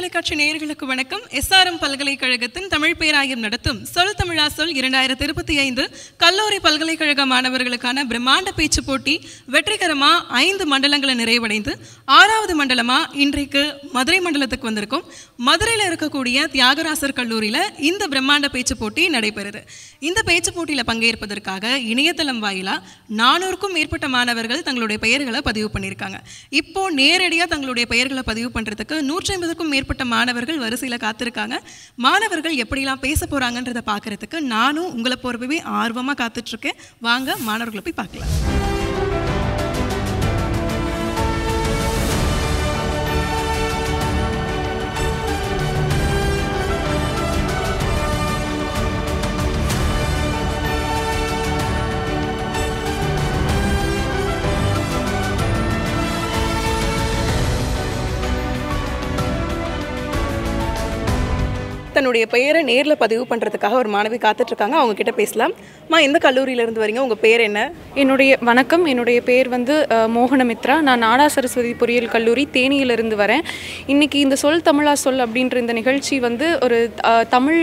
தொலைக்காட்சி நேயர்களுக்கு வணக்கம். எஸ்ஆர்எம் பல்கலைக்கழகத்தின் தமிழ் பேராயம் நடத்தும் சொல் தமிழா சொல் 2025 கல்லூரி பல்கலைக்கழக மாணவர்களுக்கான பிரம்மாண்ட பேச்சு போட்டி வெற்றிகரமா 5 மண்டலங்களை நிறைவடைந்து 6வது மண்டலமா இன்றைக்கு மதுரை மண்டலத்துக்கு வந்திருக்கும். மதுரையில் இருக்கக்கூடிய தியாகராசர் கல்லூரியில் இந்த பிரம்மாண்ட பேச்சு போட்டி நடைபெறுது. இந்த பேச்சு போட்டியில் பங்கேற்பதற்காக இணையதளம் வாயிலா 400க்கும் மேற்பட்ட மாணவர்கள் தங்களுடைய பெயர்களை பதிவு பண்ணியிருக்காங்க. இப்போ நேரடியாக தங்களுடைய பெயர்களை பதிவு பண்ணுறதுக்கு 150க்கும் மேற்பட்ட மாணவர்கள் வரிசையில் காத்திருக்காங்க. மாணவர்கள் எப்படிலாம் பேச போறாங்கன்றதை பார்க்கறதுக்கு நானும் உங்களை போறவே ஆர்வமாக காத்துட்ருக்கேன். வாங்க மாணவர்களை போய் பார்க்கலாம். தன்னுடைய பெயரை நேரில் பதிவு பண்ணுறதுக்காக ஒரு மாணவி காத்துட்ருக்காங்க. அவங்க கிட்ட பேசலாம். எந்த கல்லூரியிலேருந்து வரீங்க? உங்கள் பேர் என்ன? வணக்கம். என்னுடைய பேர் மோகனமித்ரா. நான் நாடா சரஸ்வதி பொறியியல் கல்லூரி தேனியிலிருந்து வரேன். இன்றைக்கி இந்த சொல் தமிழா சொல் அப்படின்ற இந்த நிகழ்ச்சி ஒரு தமிழ்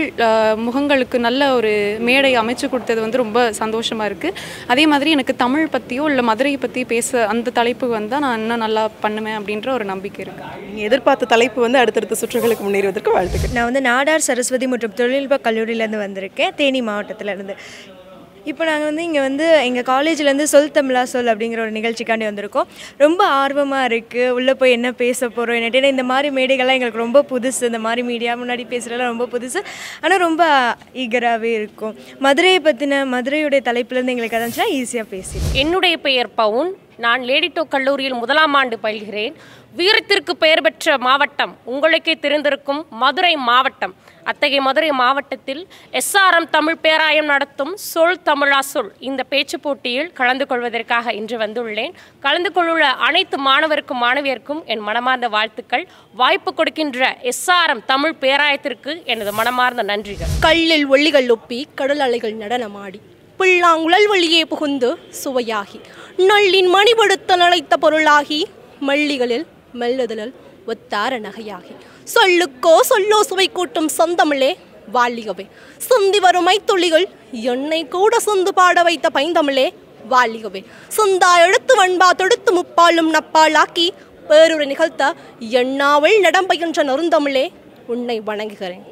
முகங்களுக்கு நல்ல ஒரு மேடை அமைச்சு கொடுத்தது ரொம்ப சந்தோஷமாக இருக்குது. அதே மாதிரி எனக்கு தமிழ் பற்றியோ இல்லை மதுரையை பற்றி பேச அந்த தலைப்பு வந்தால் நான் இன்னும் நல்லா பண்ணுவேன் அப்படின்ற ஒரு நம்பிக்கை இருக்குது. நீங்கள் எதிர்பார்த்த தலைப்பு அடுத்தடுத்த சுற்றுகளுக்கு முன்னேறுவதற்கு வாழ்த்துக்கள். நான் நாடார் சரஸ்வதி மற்றும் தொழில்நுட்ப கல்லூரியிலேருந்து வந்திருக்கேன், தேனி மாவட்டத்திலேருந்து. இப்போ நாங்கள் இங்கே எங்கள் காலேஜிலேருந்து சொல் தமிழா சொல் அப்படிங்கிற ஒரு நிகழ்ச்சிக்காண்டி வந்திருக்கோம். ரொம்ப ஆர்வமாக இருக்குது. உள்ளே போய் என்ன பேச போகிறோம் என்னட்டு. இந்த மாதிரி மேடைகள்லாம் எங்களுக்கு ரொம்ப புதுசு. இந்த மாதிரி மீடியா முன்னாடி பேசுகிறதுலாம் ரொம்ப புதுசு. ஆனால் ரொம்ப ஈகராகவே இருக்கும். மதுரையை பற்றின மதுரையுடைய தலைப்புலேருந்து எங்களுக்கு அதாச்சுன்னா ஈஸியாக பேசி. என்னுடைய பெயர் பவுன். நான் லேடிட்டோ கல்லூரியில் 1ஆம் ஆண்டு பயில்கிறேன். வீரத்திற்கு பெயர் பெற்ற மாவட்டம் உங்களுக்கே தெரிந்திருக்கும் மதுரை மாவட்டம். அத்தகைய மதுரை மாவட்டத்தில் எஸ்ஆர்எம் தமிழ் பேராயம் நடத்தும் சொல் தமிழா சொல் இந்த பேச்சு போட்டியில் கலந்து கொள்வதற்காக இன்று வந்துள்ளேன். கலந்து கொள்ள அனைத்து மாணவருக்கும் மாணவியருக்கும் என் மனமார்ந்த வாழ்த்துக்கள். வாய்ப்பு கொடுக்கின்ற எஸ்ஆர்எம் தமிழ் பேராயத்திற்கு எனது மனமார்ந்த நன்றிகள். கல்லில் ஒள்ளிகள் ஒப்பி கடல் அலைகள் நடனமாடி புல்லாங்குழல் வழியே புகுந்து சுவையாகி நள்ளின் மணிபடுத்த நழைத்த பொருளாகி மல்லிகளில் மெல்லுதலில் ஒத்தார நகையாகி சொல்லுக்கோ சொல்லோ சுவை கூட்டும் சொந்தமிழே வாழிகவே சிந்தி வரும் மைத்துளிகள் என்னை கூட சொந்து பாட வைத்த பைந்தமிழே வாழிகவே சொந்தா எடுத்து வன்பா தொடுத்து முப்பாலும் நப்பாலாக்கி பேருரை நிகழ்த்த எண்ணாவள் நடம்பயின்ற நொருந்தமிழே உன்னை வணங்குகிறேன்.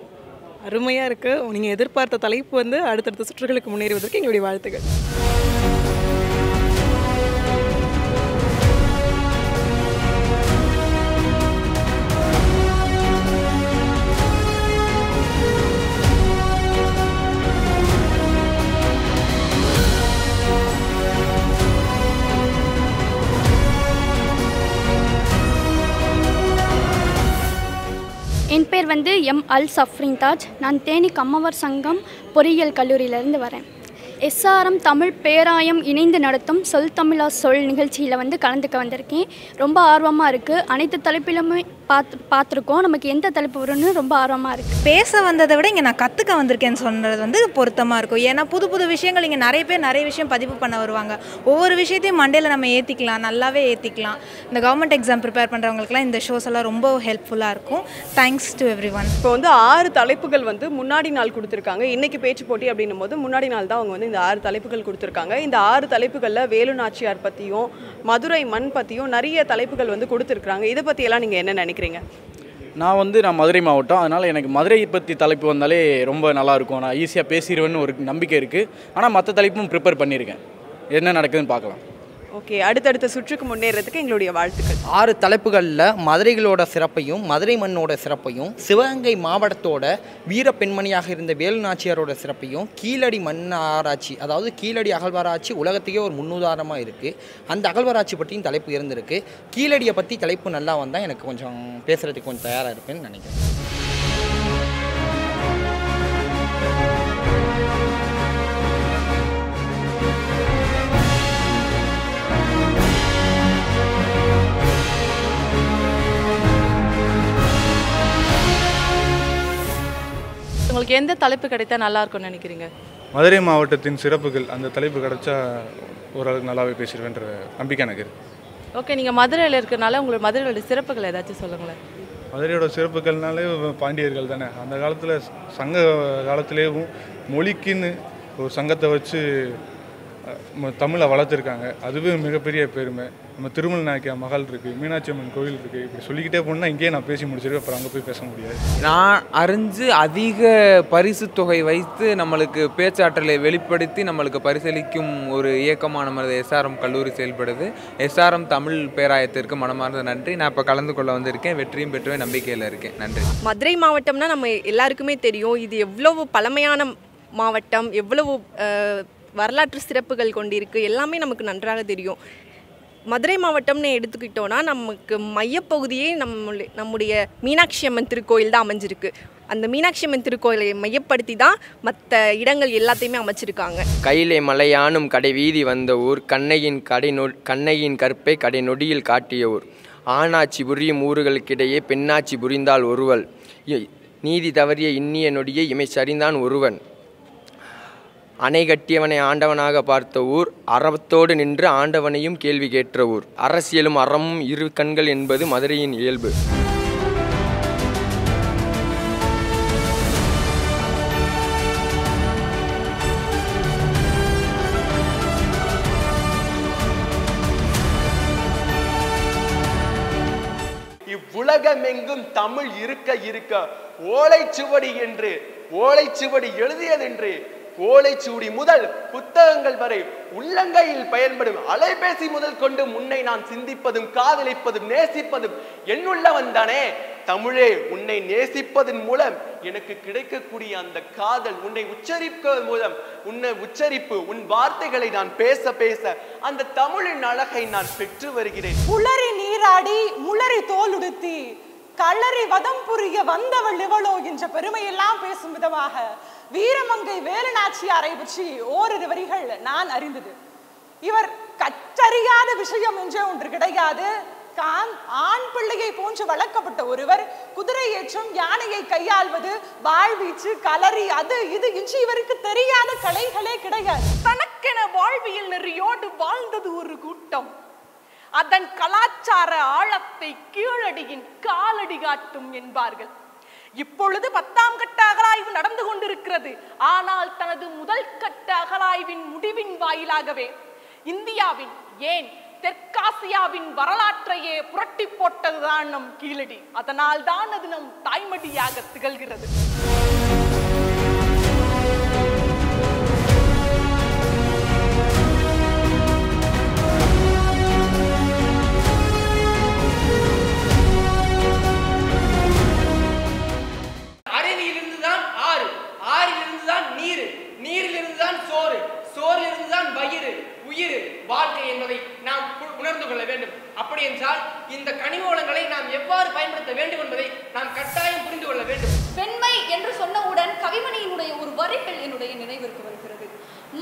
அருமையாக இருக்குது. நீங்கள் எதிர்பார்த்த தலைப்பு அடுத்தடுத்த சுற்றுகளுக்கு முன்னேறுவதற்கு எங்களுடைய வாழ்த்துக்கள். என் பேர் எம் அல் சஃப்ரின் தாஜ். நான் தேனி கம்மவர் சங்கம் பொறியியல் கல்லூரியிலேருந்து வரேன். எஸ்ஆர்எம் தமிழ் பேராயம் இணைந்து நடத்தும் சொல் தமிழா சொல் நிகழ்ச்சியில் கலந்துக்க வந்திருக்கேன். ரொம்ப ஆர்வமாக இருக்குது. அனைத்து தலைப்பிலுமே பார்த்துருக்கோம். நமக்கு எந்த தலைப்பு வரும்னு ரொம்ப ஆர்வமாக இருக்குது. பேச வந்ததை விட இங்கே நான் கற்றுக்க வந்திருக்கேன்னு சொன்னது பொருத்தமாக இருக்கும். ஏன்னா புது புது விஷயங்கள் இங்கே நிறைய பேர் நிறைய விஷயம் பதிவு பண்ண வருவாங்க. ஒவ்வொரு விஷயத்தையும் மண்டேல நம்ம ஏற்றிக்கலாம், நல்லாவே ஏற்றிக்கலாம். இந்த கவர்மெண்ட் எக்ஸாம் ப்ரிப்பேர் பண்ணுறவங்களுக்குலாம் இந்த ஷோஸ் எல்லாம் ரொம்ப ஹெல்ப்ஃபுல்லாக இருக்கும். Thanks to every one. இப்போ 6 தலைப்புகள் முன்னாடி நாள் கொடுத்துருக்காங்க. இன்றைக்கி பேச்சு போட்டி அப்படின்னும் போது முன்னாடி நாள் தான் அவங்க இந்த 6 தலைப்புகள் கொடுத்துருக்காங்க. இந்த 6 தலைப்புகளில் வேலு நாச்சியார் பற்றியும் மதுரை மண் பற்றியும் நிறைய தலைப்புகள் கொடுத்துருக்காங்க. இதை பற்றியெல்லாம் நீங்கள் என்ன நினைக்கிறீங்க? நான் மதுரை மாவட்டம். அதனால் எனக்கு மதுரையை பற்றி தலைப்பு வந்தாலே ரொம்ப நல்லாயிருக்கும். நான் ஈஸியாக பேசிடுவேன்னு ஒரு நம்பிக்கை இருக்குது. ஆனால் மற்ற தலைப்பும் ப்ரிப்பேர் பண்ணியிருக்கேன். என்ன நடக்குதுன்னு பார்க்கலாம். ஓகே, அடுத்தடுத்த சுற்றுக்கு முன்னேறதுக்கு எங்களுடைய வாழ்த்துக்கள். 6 தலைப்புகளில் மதுரைகளோட சிறப்பையும் மதுரை மண்ணோட சிறப்பையும் சிவகங்கை மாவட்டத்தோட வீர பெண்மணியாக இருந்த வேலு நாச்சியாரோட சிறப்பையும் கீழடி மண் ஆராய்ச்சி, அதாவது கீழடி அகழ்வாராய்ச்சி உலகத்துக்கே ஒரு முன்னுதாரணமாக இருக்குது. அந்த அகழ்வாராய்ச்சி பற்றியும் தலைப்பு இருந்திருக்கு. கீழடியை பற்றி தலைப்பு நல்லா வந்தால் எனக்கு கொஞ்சம் பேசுகிறதுக்கு கொஞ்சம் தயாராக இருப்பேன்னு நினைக்கிறேன். உங்களுக்கு எந்த தலைப்பு கிடைத்தா நல்லா இருக்கும்னு நினைக்கிறீங்க? மதுரை மாவட்டத்தின் சிறப்புகள் அந்த தலைப்பு கிடைச்சா ஓரளவுக்கு நல்லாவே பேசிடுவேன்ற நம்பிக்கை எனக்கு இருக்குது. ஓகே, நீங்கள் மதுரையில் இருக்கிறனால உங்களுக்கு மதுரையோட சிறப்புகள் ஏதாச்சும் சொல்லுங்களேன். மதுரையோட சிறப்புகள்னாலே பாண்டியர்கள் தானே. அந்த காலத்தில் சங்க காலத்திலேயும் மொழிக்குன்னு ஒரு சங்கத்தை வச்சு தமிழை வளர்த்துருக்காங்க. அதுவே மிகப்பெரிய பெருமை. நம்ம திருமல் நாயக்கா மகள் இருக்குது, மீனாட்சி அம்மன் கோவில் இருக்குது, இப்படி சொல்லிக்கிட்டே போனால் இங்கேயே நான் பேசி முடிச்சிருக்கேன். அப்புறம் அங்கே போய் பேச முடியாது. நான் அறிஞ்சு அதிக பரிசு தொகை வைத்து நம்மளுக்கு பேச்சாற்றலை வெளிப்படுத்தி நம்மளுக்கு பரிசளிக்கும் ஒரு இயக்கமாக நமது எஸ்ஆர்எம் கல்லூரி செயல்படுது. எஸ்ஆர்எம் தமிழ் பேராயத்திற்கு மனமார்ந்த நன்றி. நான் இப்போ கலந்து கொள்ள வந்திருக்கேன். வெற்றியும் பெற்றுவேன் நம்பிக்கையில் இருக்கேன். நன்றி. மதுரை மாவட்டம்னா நம்ம எல்லாருக்குமே தெரியும். இது எவ்வளவு பழமையான மாவட்டம், எவ்வளவு வரலாற்று சிறப்புகள் கொண்டிருக்கு, எல்லாமே நமக்கு நன்றாக தெரியும். மதுரை மாவட்டம்னு எடுத்துக்கிட்டோன்னா நமக்கு மையப்பகுதியே நம்முடைய மீனாட்சி அம்மன் திருக்கோயில் தான் அமைஞ்சிருக்கு. அந்த மீனாட்சி அம்மன் திருக்கோயிலை மையப்படுத்தி தான் மற்ற இடங்கள் எல்லாத்தையுமே அமைச்சிருக்காங்க. கையிலே மலையானும் கடை வீதி வந்த ஊர், கண்ணையின் கற்பை கடை நொடியில் காட்டிய ஊர், ஆணாட்சி புரியும் ஊர்களுக்கிடையே பெண்ணாட்சி புரிந்தால் ஒருவள், நீதி தவறிய இன்னிய நொடியை இமை சரிந்தான் ஒருவன், அணை கட்டியவனை ஆண்டவனாக பார்த்த ஊர், அறத்தோடு நின்று ஆண்டவனையும் கேள்வி கேட்ட ஊர், அரசியலும் அறமும் இரு கண்கள் என்பது மதுரையின் இயல்பு. இவ்வுலகமெங்கும் தமிழ் இருக்க இருக்க ஓலைச்சுவடி என்று ஓலைச்சுவடி எழுதியதென்று ஓலைச்சுவடி முதல் புத்தகங்கள் வரை உள்ளங்கையில் பயன்படும் அலைபேசி முதல் கொண்டு முன்னை நான் சிந்திப்பதும் காதலிப்பதும் நேசிப்பதும் என்னுள்ளவன் தானே தமிழே. உன்னை நேசிப்பதன் மூலம் எனக்கு கிடைக்கக்கூடிய அந்த காதல், உன்னை உச்சரிப்பதன் மூலம் உச்சரிப்பு, உன் வார்த்தைகளை நான் பேச பேச அந்த தமிழின் அழகை நான் பெற்று வருகிறேன். உளறி நீராடி முளறி தோலுடுத்தி களறி வதம் புரிய வந்தவள் இவளோ என்ற பெருமையெல்லாம் பேசும் விதமாக வீரமங்கை வேலுநாச்சியாரை பற்றி ஓரிரு வரிகள் நான் அறிந்தது. இவர் கற்றறியாத விஷயம் என்றே ஒன்று கிடையாது. ஆண் பிள்ளையை போன்று வளர்க்கப்பட்ட ஒருவர் குதிரை ஏற்றம், யானையை கையாள்வது, வாழ்வீச்சு, களரி, அது இது இன்று இவருக்கு தெரியாத கலைகளே கிடையாது. தனக்கென வாழ்வியல் நெறியோடு வாழ்ந்தது ஒரு கூட்டம். அதன் கலாச்சார ஆழத்தை கீழடியின் காலடி காட்டும் என்பார்கள். இப்பொழுது 10ஆம் கட்ட அகழாய்வு நடந்து கொண்டிருக்கிறது. ஆனால் தனது முதல் கட்ட அகழாய்வின் முடிவின் வாயிலாகவே இந்தியாவின், ஏன் தெற்காசியாவின் வரலாற்றையே புரட்டி போட்டதுதான் நம் கீழடி. அதனால் தான் அது நம் தாய்மடியாக திகழ்கிறது. அருவியிலிருந்துதான் ஆறு, ஆறிலிருந்துதான் நீர், நீரிலிருந்துதான் சோறு, சோறிலிருந்துதான் வயிறு, உயிர், வாழ்க்கை என்பதை நாம் உணர்ந்து கொள்ள வேண்டும். அப்படி என்றால் இந்த கனிம வளங்களை நாம் எவ்வாறு பயன்படுத்த வேண்டும் என்பதை நாம் கட்டாயம் புரிந்து கொள்ள வேண்டும். பெண்மை என்று சொன்னவுடன் கவிமணியினுடைய ஒரு வரிகள் என்னுடைய நினைவிற்கு வருகிறது.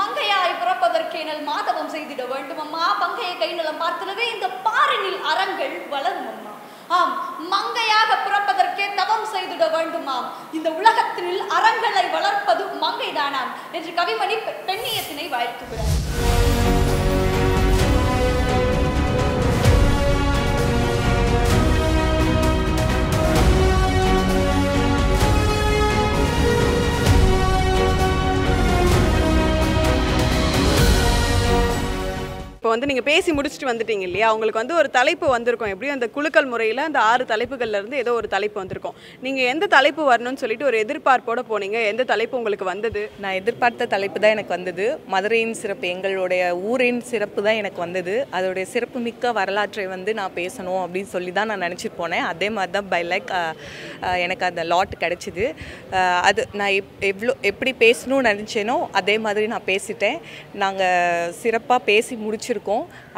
மங்கையாய் பிறப்பதற்கேனல் மாதவம் செய்திட வேண்டும் அம்மா, பங்கைய கைநலம் பார்த்திடவே இந்த பாரினில் அறங்கள் வளரும் அம்மா. ஆம், மங்கையாக பிறப்பதற்கே தவம் செய்திட வேண்டுமாம். இந்த உலகத்தினில் அறங்களை வளர்ப்பது மங்கைதானாம் என்று கவிமணி பெண்ணியத்தினை வாழ்த்துகிறார். இப்போ வந்து நீங்கள் பேசி முடிச்சுட்டு வந்துட்டீங்க இல்லையா, உங்களுக்கு வந்து ஒரு தலைப்பு வந்திருக்கும். எப்படியும் அந்த குலுக்கல் முறையில் அந்த 6 தலைப்புகள்லேருந்து ஏதோ ஒரு தலைப்பு வந்திருக்கும். நீங்கள் எந்த தலைப்பு வரணும்னு சொல்லிட்டு ஒரு எதிர்பார்ப்போடு போனீங்க? எந்த தலைப்பு உங்களுக்கு வந்தது? நான் எதிர்பார்த்த தலைப்பு தான் எனக்கு வந்தது. மதுரையின் சிறப்பு, எங்களுடைய ஊரின் சிறப்பு தான் எனக்கு வந்தது. அதோடைய சிறப்பு மிக்க வரலாற்றை வந்து நான் பேசணும் அப்படின்னு சொல்லி தான் நான் நினச்சிட்டு போனேன். அதே மாதிரி தான் பை லைக் எனக்கு அந்த லாட் கிடச்சிது. அது நான் எப்படி பேசணும்னு நினச்சேனோ அதே மாதிரி நான் பேசிட்டேன். நாங்கள் சிறப்பாக பேசி முடிச்சிருக்கோம்.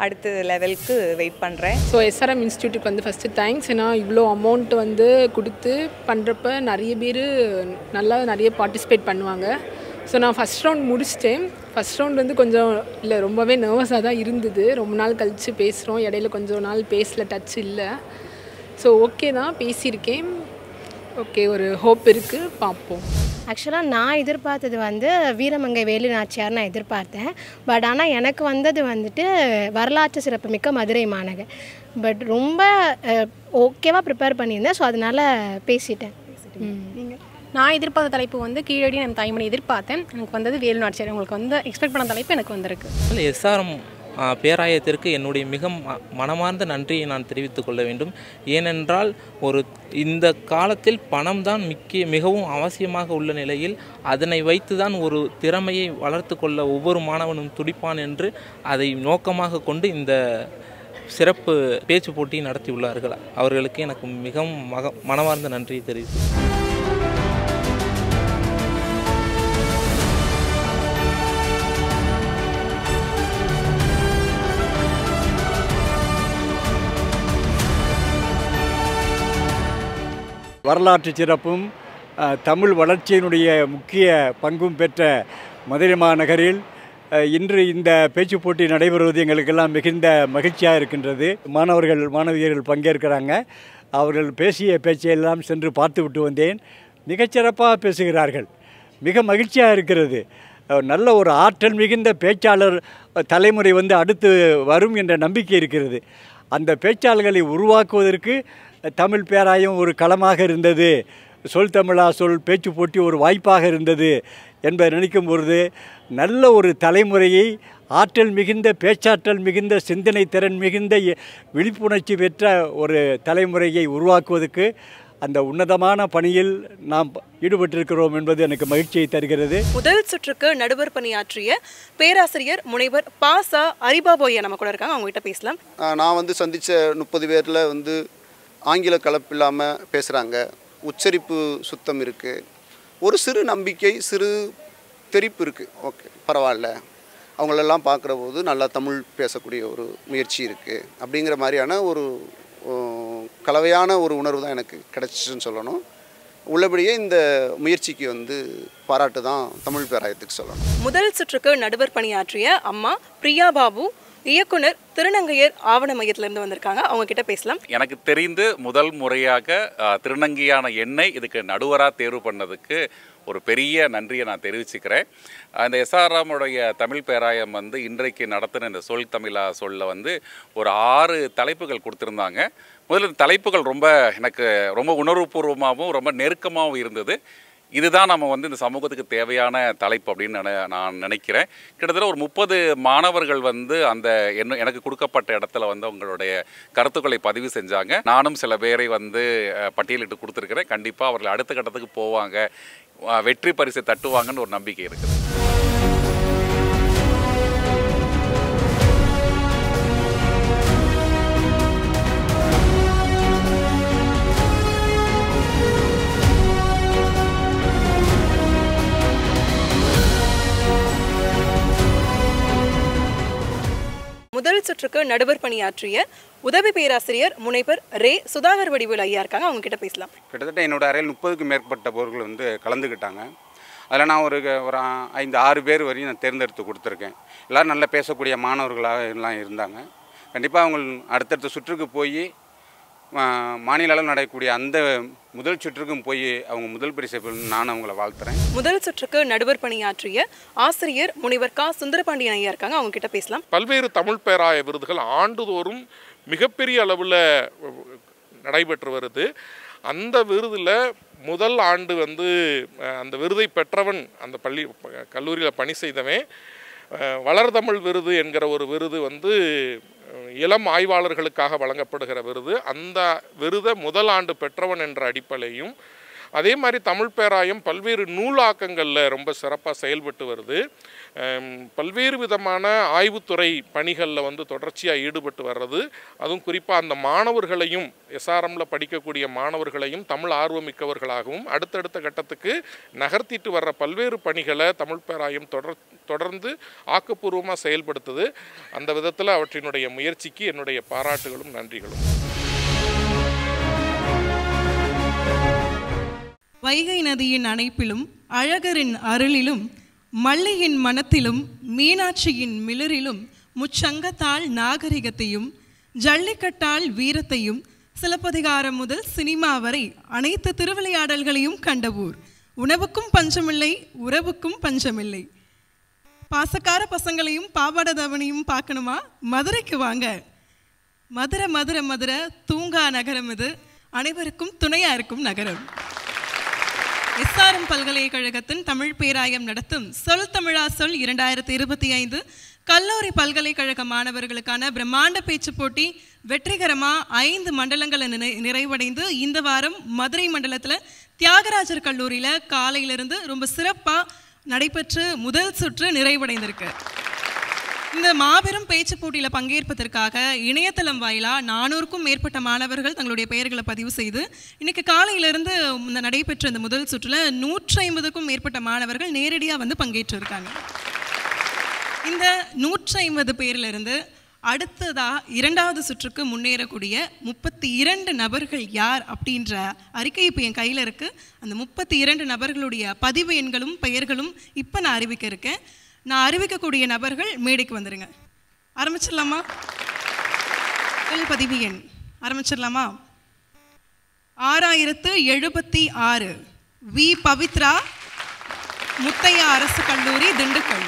அடுத்த லெவலுக்கு வெயிட் பண்ணுறேன். ஸோ எஸ்ஆர்எம் இன்ஸ்டியூட்டுக்கு வந்து ஃபஸ்ட்டு தேங்க்ஸ். ஏன்னா இவ்வளோ அமௌண்ட் வந்து கொடுத்து பண்ணுறப்ப நிறைய பேர் நல்லா நிறைய பார்ட்டிசிபேட் பண்ணுவாங்க. ஸோ நான் ஃபஸ்ட் ரவுண்ட் முடிச்சிட்டேன். ஃபஸ்ட் ரவுண்ட் வந்து கொஞ்சம் இல்லை ரொம்பவே நர்வஸாக தான் இருந்தது. ரொம்ப நாள் கழித்து பேசுகிறோம், இடையில கொஞ்சம் நாள் பேசல, டச் இல்லை. ஸோ ஓகே தான், பேசியிருக்கேன். ஓகே, ஒரு ஹோப் இருக்குது, பார்ப்போம். ஆக்சுவலாக நான் எதிர்பார்த்தது வந்து வீரமங்கை வேலு நாச்சியார் நான் எதிர்பார்த்தேன். பட் ஆனால் எனக்கு வந்தது வந்துட்டு வரலாற்று சிறப்புமிக்க மதுரை மாநகர். பட் ரொம்ப ஓகேவாக ப்ரிப்பேர் பண்ணியிருந்தேன். ஸோ அதனால் பேசிட்டேன். நீங்கள் நான் எதிர்பார்த்த தலைப்பு வந்து கீழடி என் தாய்மொழி எதிர்பார்த்தேன். எனக்கு வந்தது வேலுநாச்சியார். உங்களுக்கு வந்து எக்ஸ்பெக்ட் பண்ண தலைப்பு எனக்கு வந்திருக்கு. எஸ்ஆர்எம் பேராயத்திற்கு என்னுடைய மிக மனமார்ந்த நன்றியை நான் தெரிவித்துக் கொள்ள வேண்டும். ஏனென்றால் இந்த காலத்தில் பணம்தான் மிகவும் அவசியமாக உள்ள நிலையில் அதனை வைத்துதான் ஒரு திறமையை வளர்த்து கொள்ள ஒவ்வொரு மாணவனும் துடிப்பான் என்று அதை நோக்கமாக கொண்டு இந்த சிறப்பு பேச்சு போட்டி நடத்தியுள்ளார்கள். அவர்களுக்கு எனக்கு மிகவும் மனமார்ந்த நன்றியை தெரிவித்து வரலாற்று சிறப்பும் தமிழ் வளர்ச்சியினுடைய முக்கிய பங்கும் பெற்ற மதுரை மாநகரில் இன்று இந்த பேச்சு போட்டி நடைபெறுவது எங்களுக்கெல்லாம் மிகுந்த மகிழ்ச்சியாக இருக்கின்றது. மாணவியர்கள் பங்கேற்கிறாங்க. அவர்கள் பேசிய பேச்சையெல்லாம் சென்று பார்த்து விட்டு வந்தேன். மிகச்சிறப்பாக பேசுகிறார்கள். மிக மகிழ்ச்சியாக இருக்கிறது. நல்ல ஒரு ஆற்றல் மிகுந்த பேச்சாளர் தலைமுறை அடுத்து வரும் என்ற நம்பிக்கை இருக்கிறது. அந்த பேச்சாளர்களை உருவாக்குவதற்கு தமிழ் பேராயம் ஒரு களமாக இருந்தது. சொல் தமிழா சொல் பேச்சு போட்டி ஒரு வாய்ப்பாக இருந்தது என்பதை நினைக்கும் பொழுது நல்ல ஒரு தலைமுறையை ஆற்றல் மிகுந்த பேச்சாற்றல் மிகுந்த சிந்தனை திறன் மிகுந்த விழிப்புணர்ச்சி பெற்ற ஒரு தலைமுறையை உருவாக்குவதற்கு அந்த உன்னதமான பணியில் நாம் ஈடுபட்டிருக்கிறோம் என்பது எனக்கு மகிழ்ச்சியை தருகிறது. முதல் சுற்றுக்கு நடுவர் பணியாற்றிய பேராசிரியர் முனைவர் பாசா அரிபாபோயா நம்ம கூட இருக்காங்க. அவங்ககிட்ட பேசலாம். நான் சந்தித்த 30 பேரில் ஆங்கில கலப்பு இல்லாமல் பேசுகிறாங்க. உச்சரிப்பு சுத்தம் இருக்குது. ஒரு சிறு நம்பிக்கை சிறு தெரிப்பு இருக்குது. ஓகே பரவாயில்ல, அவங்களெல்லாம் பார்க்குற போது நல்லா தமிழ் பேசக்கூடிய ஒரு முயற்சி இருக்குது அப்படிங்கிற மாதிரியான ஒரு கலவையான ஒரு உணர்வு தான் எனக்கு கிடச்சிச்சுன்னு சொல்லணும். உள்ளபடியே இந்த முயற்சிக்கு பாராட்டு தான் தமிழ் பேராயத்துக்கு சொல்லணும். முதல் சுற்றுக்கு நடுவர் பணியாற்றிய அம்மா பிரியா பாபு இயக்குனர் திருநங்கையர் ஆவண மையத்திலிருந்து வந்திருக்காங்க. அவங்க கிட்ட பேசலாம். எனக்கு தெரிந்து முதல் முறையாக திருநங்கையான என்னை இதுக்கு நடுவராக தேர்வு பண்ணதுக்கு ஒரு பெரிய நன்றியை நான் தெரிவிச்சுக்கிறேன். அந்த எஸ்ஆர்எம்முடைய தமிழ் பேராயம் இன்றைக்கு நடத்தின இந்த சொல் தமிழா சொல்ல ஒரு 6 தலைப்புகள் கொடுத்துருந்தாங்க. முதல்ல தலைப்புகள் எனக்கு ரொம்ப உணர்வுபூர்வமாகவும் ரொம்ப நெருக்கமாகவும் இருந்தது. இதுதான் நம்ம இந்த சமூகத்துக்கு தேவையான தலைப்பு அப்படின்னு நான் நினைக்கிறேன். கிட்டத்தட்ட ஒரு 30 மாணவர்கள் அந்த எனக்கு கொடுக்கப்பட்ட இடத்துல அவங்களுடைய கருத்துக்களை பதிவு செஞ்சாங்க. நானும் சில பேரை பட்டியலிட்டு கொடுத்துருக்கிறேன். கண்டிப்பாக அவர்கள் அடுத்த கட்டத்துக்கு போவாங்க, வெற்றி பரிசை தட்டுவாங்கன்னு ஒரு நம்பிக்கை இருக்குது. முதல் சுற்றுக்கு நடுவர் பணியாற்றிய உதவி பேராசிரியர் முனைவர் ரே சுதாகர் வடிவேல் ஐயா இருக்காங்க. அவங்க கிட்ட பேசலாம். கிட்டத்தட்ட என்னோட அறையில் 30க்கும் மேற்பட்டவர்கள் கலந்துக்கிட்டாங்க. அதில் நான் ஒரு 5-6 பேர் வரையும் நான் தேர்ந்தெடுத்து கொடுத்துருக்கேன். எல்லோரும் நல்லா பேசக்கூடிய மாணவர்களாக எல்லாம் இருந்தாங்க. கண்டிப்பாக அவங்க அடுத்தடுத்த சுற்றுக்கு போய் மாநில அளவில் நடக்கக்கூடிய அந்த முதல் சுற்றுக்கும் போய் அவங்க முதல் பரிசை நான் அவங்கள வாழ்த்துறேன். முதல் சுற்றுக்கு நடுவர் பணியாற்றிய ஆசிரியர் முனைவர் கா சுந்தரபாண்டியன் ஐயா இருக்காங்க. அவங்க கிட்ட பேசலாம். பல்வேறு தமிழ் பேராய விருதுகள் ஆண்டுதோறும் மிகப்பெரிய அளவில் நடைபெற்று வருது. அந்த விருதில் முதல் ஆண்டு அந்த விருதை பெற்றவன் அந்த கல்லூரியில் பணி செய்தவன் வளர்தமிழ் விருது என்கிற ஒரு விருது இளம் ஆய்வாளர்களுக்காக வழங்கப்படுகிற விருது. அந்த விருதை முதல் ஆண்டு பெற்றவன் என்ற அடிப்படையும் அதே மாதிரி தமிழ் பேராயம் பல்வேறு நூலாக்கங்களில் ரொம்ப சிறப்பாக செயல்பட்டு வருது. பல்வேறு விதமான ஆய்வுத்துறை பணிகளில் தொடர்ச்சியாக ஈடுபட்டு வர்றது. அதுவும் குறிப்பாக அந்த மாணவர்களையும் எஸ்ஆர்எம்மில் படிக்கக்கூடிய மாணவர்களையும் தமிழ் ஆர்வமிக்கவர்களாகவும் அடுத்தடுத்த கட்டத்துக்கு நகர்த்திட்டு வர்ற பல்வேறு பணிகளை தமிழ் பேராயம் தொடர்ந்து ஆக்கப்பூர்வமாக செயல்படுத்துது. அந்த விதத்தில் அவற்றினுடைய முயற்சிக்கு என்னுடைய பாராட்டுகளும் நன்றிகளும். வைகை நதியின் அணைப்பிலும் அழகரின் அருளிலும் மல்லியின் மனத்திலும் மீனாட்சியின் மிளரிலும் முச்சங்கத்தால் நாகரிகத்தையும் ஜல்லிக்கட்டால் வீரத்தையும் சிலப்பதிகாரம் முதல் சினிமா வரை அனைத்து திருவிளையாடல்களையும் கண்ட ஊர். உணவுக்கும் பஞ்சமில்லை, உறவுக்கும் பஞ்சமில்லை. பாசக்கார பசங்களையும் பாவாடை தாவணியும் பார்க்கணுமா? மதுரைக்கு வாங்க. மதுரை மதுரை மதுரை தூங்கா நகரம் இது, அனைவருக்கும் துணையா இருக்கும் நகரம். எஸ்ஆர்எம் பல்கலைக்கழகத்தின் தமிழ் பேராயம் நடத்தும் சொல் தமிழா சொல் 2025 கல்லூரி பல்கலைக்கழக மாணவர்களுக்கான பிரம்மாண்ட பேச்சு போட்டி வெற்றிகரமாக 5 மண்டலங்களை நிறைவடைந்து இந்த வாரம் மதுரை மண்டலத்தில் தியாகராஜர் கல்லூரியில் காலையிலிருந்து ரொம்ப சிறப்பாக நடைபெற்று முதல் சுற்று நிறைவடைந்திருக்கு. இந்த மாபெரும் பேச்சு போட்டியில் பங்கேற்பதற்காக இணையதளம் வாயிலாக 400க்கும் மேற்பட்ட மாணவர்கள் தங்களுடைய பெயர்களை பதிவு செய்து இன்னைக்கு காலையிலிருந்து நடைபெற்ற இந்த முதல் சுற்றில் 150க்கும் மேற்பட்ட மாணவர்கள் நேரடியாக வந்து பங்கேற்றிருக்காங்க. இந்த 150 பேரிலிருந்து அடுத்ததாக 2வது சுற்றுக்கு முன்னேறக்கூடிய 32 நபர்கள் யார் அப்படின்ற அறிக்கை இப்போ என் கையில் இருக்குது. அந்த 32 நபர்களுடைய பதிவு எண்களும் பெயர்களும் இப்போ நான் அறிவிக்க இருக்கேன். நான் அறிவிக்கக்கூடிய நபர்கள் மேடைக்கு வந்துடுங்க. ஆரம்பிச்சிடலாமா? பதிவு எண் ஆரம்பிச்சிடலாமா? 6076 வி பவித்ரா, முத்தையா அரசு கல்லூரி, திண்டுக்கல்.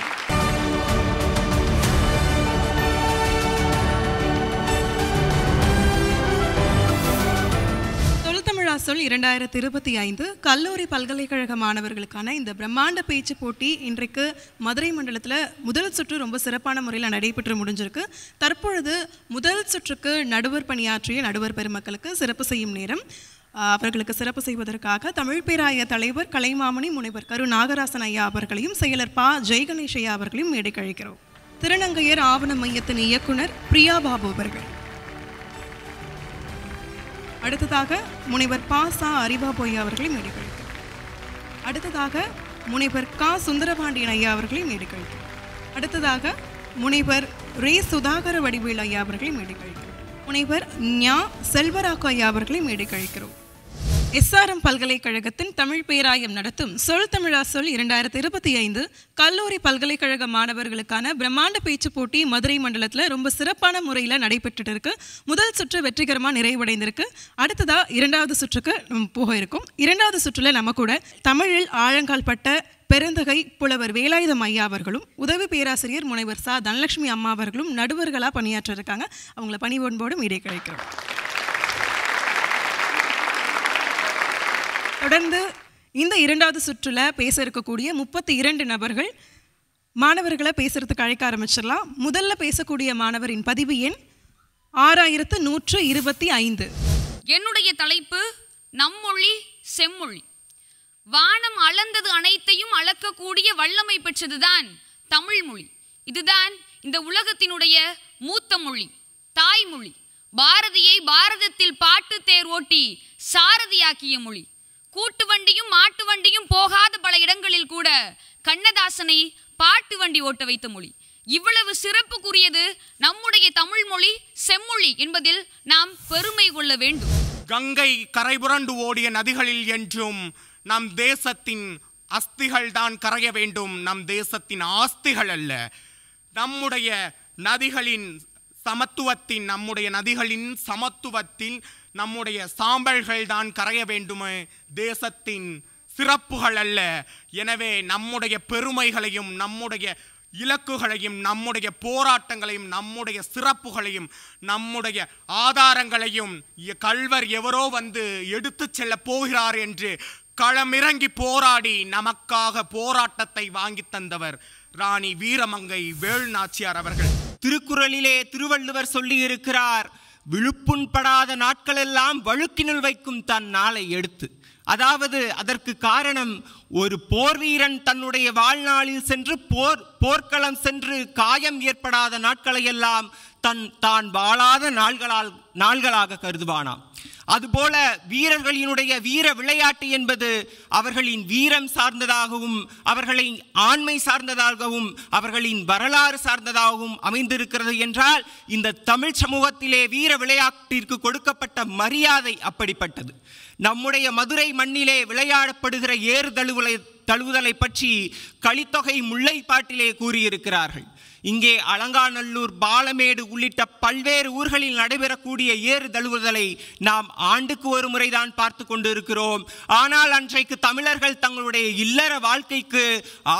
சொல் 2025 கல்லூரி பல்கலைக்கழக மாணவர்களுக்கான இந்த பிரம்மாண்ட பேச்சு போட்டி இன்றைக்கு மதுரை மண்டலத்தில் முதல் சுற்று ரொம்ப சிறப்பான முறையில் நடைபெற்று முடிஞ்சிருக்கு. தற்பொழுது முதல் சுற்றுக்கு நடுவர் பணியாற்றிய நடுவர் பெருமக்களுக்கு சிறப்பு செய்யும் நேரம். அவர்களுக்கு சிறப்பு செய்வதற்காக தமிழ் பேராய தலைவர் கலைமாமணி முனைவர் கரு நாகராசன் ஐயா அவர்களையும் செயலர் பா ஜெய்கணேஷ் ஐயா அவர்களையும் மேடைக்கு அழைக்கிறோம். திருநங்கையர் ஆவண மையத்தின் இயக்குனர் பிரியா பாபு அவர்கள். அடுத்ததாக முனைவர் பா சா அரிபா பொய்யா அவர்களை மேடைக்கழிக்கிறோம். அடுத்ததாக முனைவர் கா சுந்தரபாண்டியன் ஐயா அவர்களை மேடைக்கழிக்கிறோம். அடுத்ததாக முனைவர் ரே சுதாகர வடிவேல் ஐயா அவர்களை மேடைக்கழிக்கிறோம். முனைவர் ஞா செல்வராக்கு ஐயா அவர்களை மேடைக்கழிக்கிறோம். எஸ்ஆர்எம் பல்கலைக்கழகத்தின் தமிழ் பேராயம் நடத்தும் சொல் தமிழா சொல் 2025 கல்லூரி பல்கலைக்கழக மாணவர்களுக்கான பிரம்மாண்ட பேச்சு போட்டி மதுரை மண்டலத்தில் ரொம்ப சிறப்பான முறையில் நடைபெற்றுட்டு இருக்கு. முதல் சுற்று வெற்றிகரமாக நிறைவடைந்திருக்கு. அடுத்ததாக 2வது சுற்றுக்கு நம்ம போக இருக்கும். 2வது சுற்றில் நம்ம கூட தமிழில் ஆழங்கால் பட்ட பெருந்தகை புலவர் வேலாயுதம் ஐயா அவர்களும் உதவி பேராசிரியர் முனைவர் சா தனலட்சுமி அம்மா அவர்களும் நடுவர்களாக பணியாற்ற இருக்காங்க. அவங்கள பணிவன்போடு மேடை கழிக்கிறோம். தொடர்ந்து இந்த 2வது சுற்றுல பேச இருக்கக்கூடிய 32 நபர்கள் மாணவர்களை பேசுறதுக்கு அழைக்க ஆரம்பிச்சிடலாம். முதல்ல பேசக்கூடிய மாணவரின் பதிவு எண் 6125. என்னுடைய தலைப்பு நம்மொழி செம்மொழி. வானம் அளந்தது அனைத்தையும் அளக்கக்கூடிய வல்லமை பெற்றதுதான் தமிழ் மொழி. இதுதான் இந்த உலகத்தினுடைய மூத்த மொழி, தாய்மொழி. பாரதியை பாரதத்தில் பாட்டு தேர் ஓட்டி சாரதியாக்கிய மொழி. கூட்டு வண்டியும் மாட்டு வண்டியும் போகாத பல இடங்களில் கூட கண்ணதாசனை பாட்டு வண்டி ஓட்ட வைத்த மொழி. இவ்வளவு சிறப்புக்குரியது நம்முடைய தமிழ் மொழி செம்மொழி என்பதில் நாம் பெருமை கொள்ள வேண்டும். கங்கை கரைபுரண்டு ஓடிய நதிகளில் என்றும் நம் தேசத்தின் அஸ்திகள் தான் கரைய வேண்டும், நம் தேசத்தின் ஆஸ்திகள் அல்ல. நம்முடைய நதிகளின் சமத்துவத்தின் நம்முடைய சாம்பல்கள் தான் கரைய வேண்டுமே, தேசத்தின் சிறப்புகள் அல்ல. எனவே நம்முடைய பெருமைகளையும் நம்முடைய இலக்குகளையும் நம்முடைய போராட்டங்களையும் நம்முடைய சிறப்புகளையும் நம்முடைய ஆதாரங்களையும் கள்வர் எவரோ வந்து எடுத்து செல்ல போகிறார் என்று களமிறங்கி போராடி நமக்காக போராட்டத்தை வாங்கி தந்தவர் ராணி வீரமங்கை வேலுநாச்சியார் அவர்கள். திருக்குறளிலே திருவள்ளுவர் சொல்லி இருக்கிறார், விழுப்புண்படாத நாட்களெல்லாம் வழுக்கினுள் வைக்கும் தன் நாளை எடுத்து. அதாவது அதற்கு காரணம், ஒரு போர் வீரன் தன்னுடைய வாழ்நாளில் சென்று போர்க்களம் சென்று காயம் ஏற்படாத நாட்களையெல்லாம் தான் வாழாத நாள்களாக கருதுவானாம். அதுபோல வீரர்களினுடைய வீர விளையாட்டு என்பது அவர்களின் வீரம் சார்ந்ததாகவும் அவர்களின் ஆண்மை சார்ந்ததாகவும் அவர்களின் வரலாறு சார்ந்ததாகவும் அமைந்திருக்கிறது என்றால், இந்த தமிழ் சமூகத்திலே வீர விளையாட்டிற்கு கொடுக்கப்பட்ட மரியாதை அப்படிப்பட்டது. நம்முடைய மதுரை மண்ணிலே விளையாடப்படுகிற ஏறு தழுவுதலை பற்றி கலித்தொகை முல்லைப்பாட்டிலே கூறியிருக்கிறார்கள். இங்கே அலங்காநல்லூர், பாலமேடு உள்ளிட்ட பல்வேறு ஊர்களில் நடைபெறக்கூடிய ஏறு தழுவுதலை நாம் ஆண்டுக்கு ஒரு முறைதான் பார்த்து கொண்டு இருக்கிறோம். ஆனால் அன்றைக்கு தமிழர்கள் தங்களுடைய இல்லற வாழ்க்கைக்கு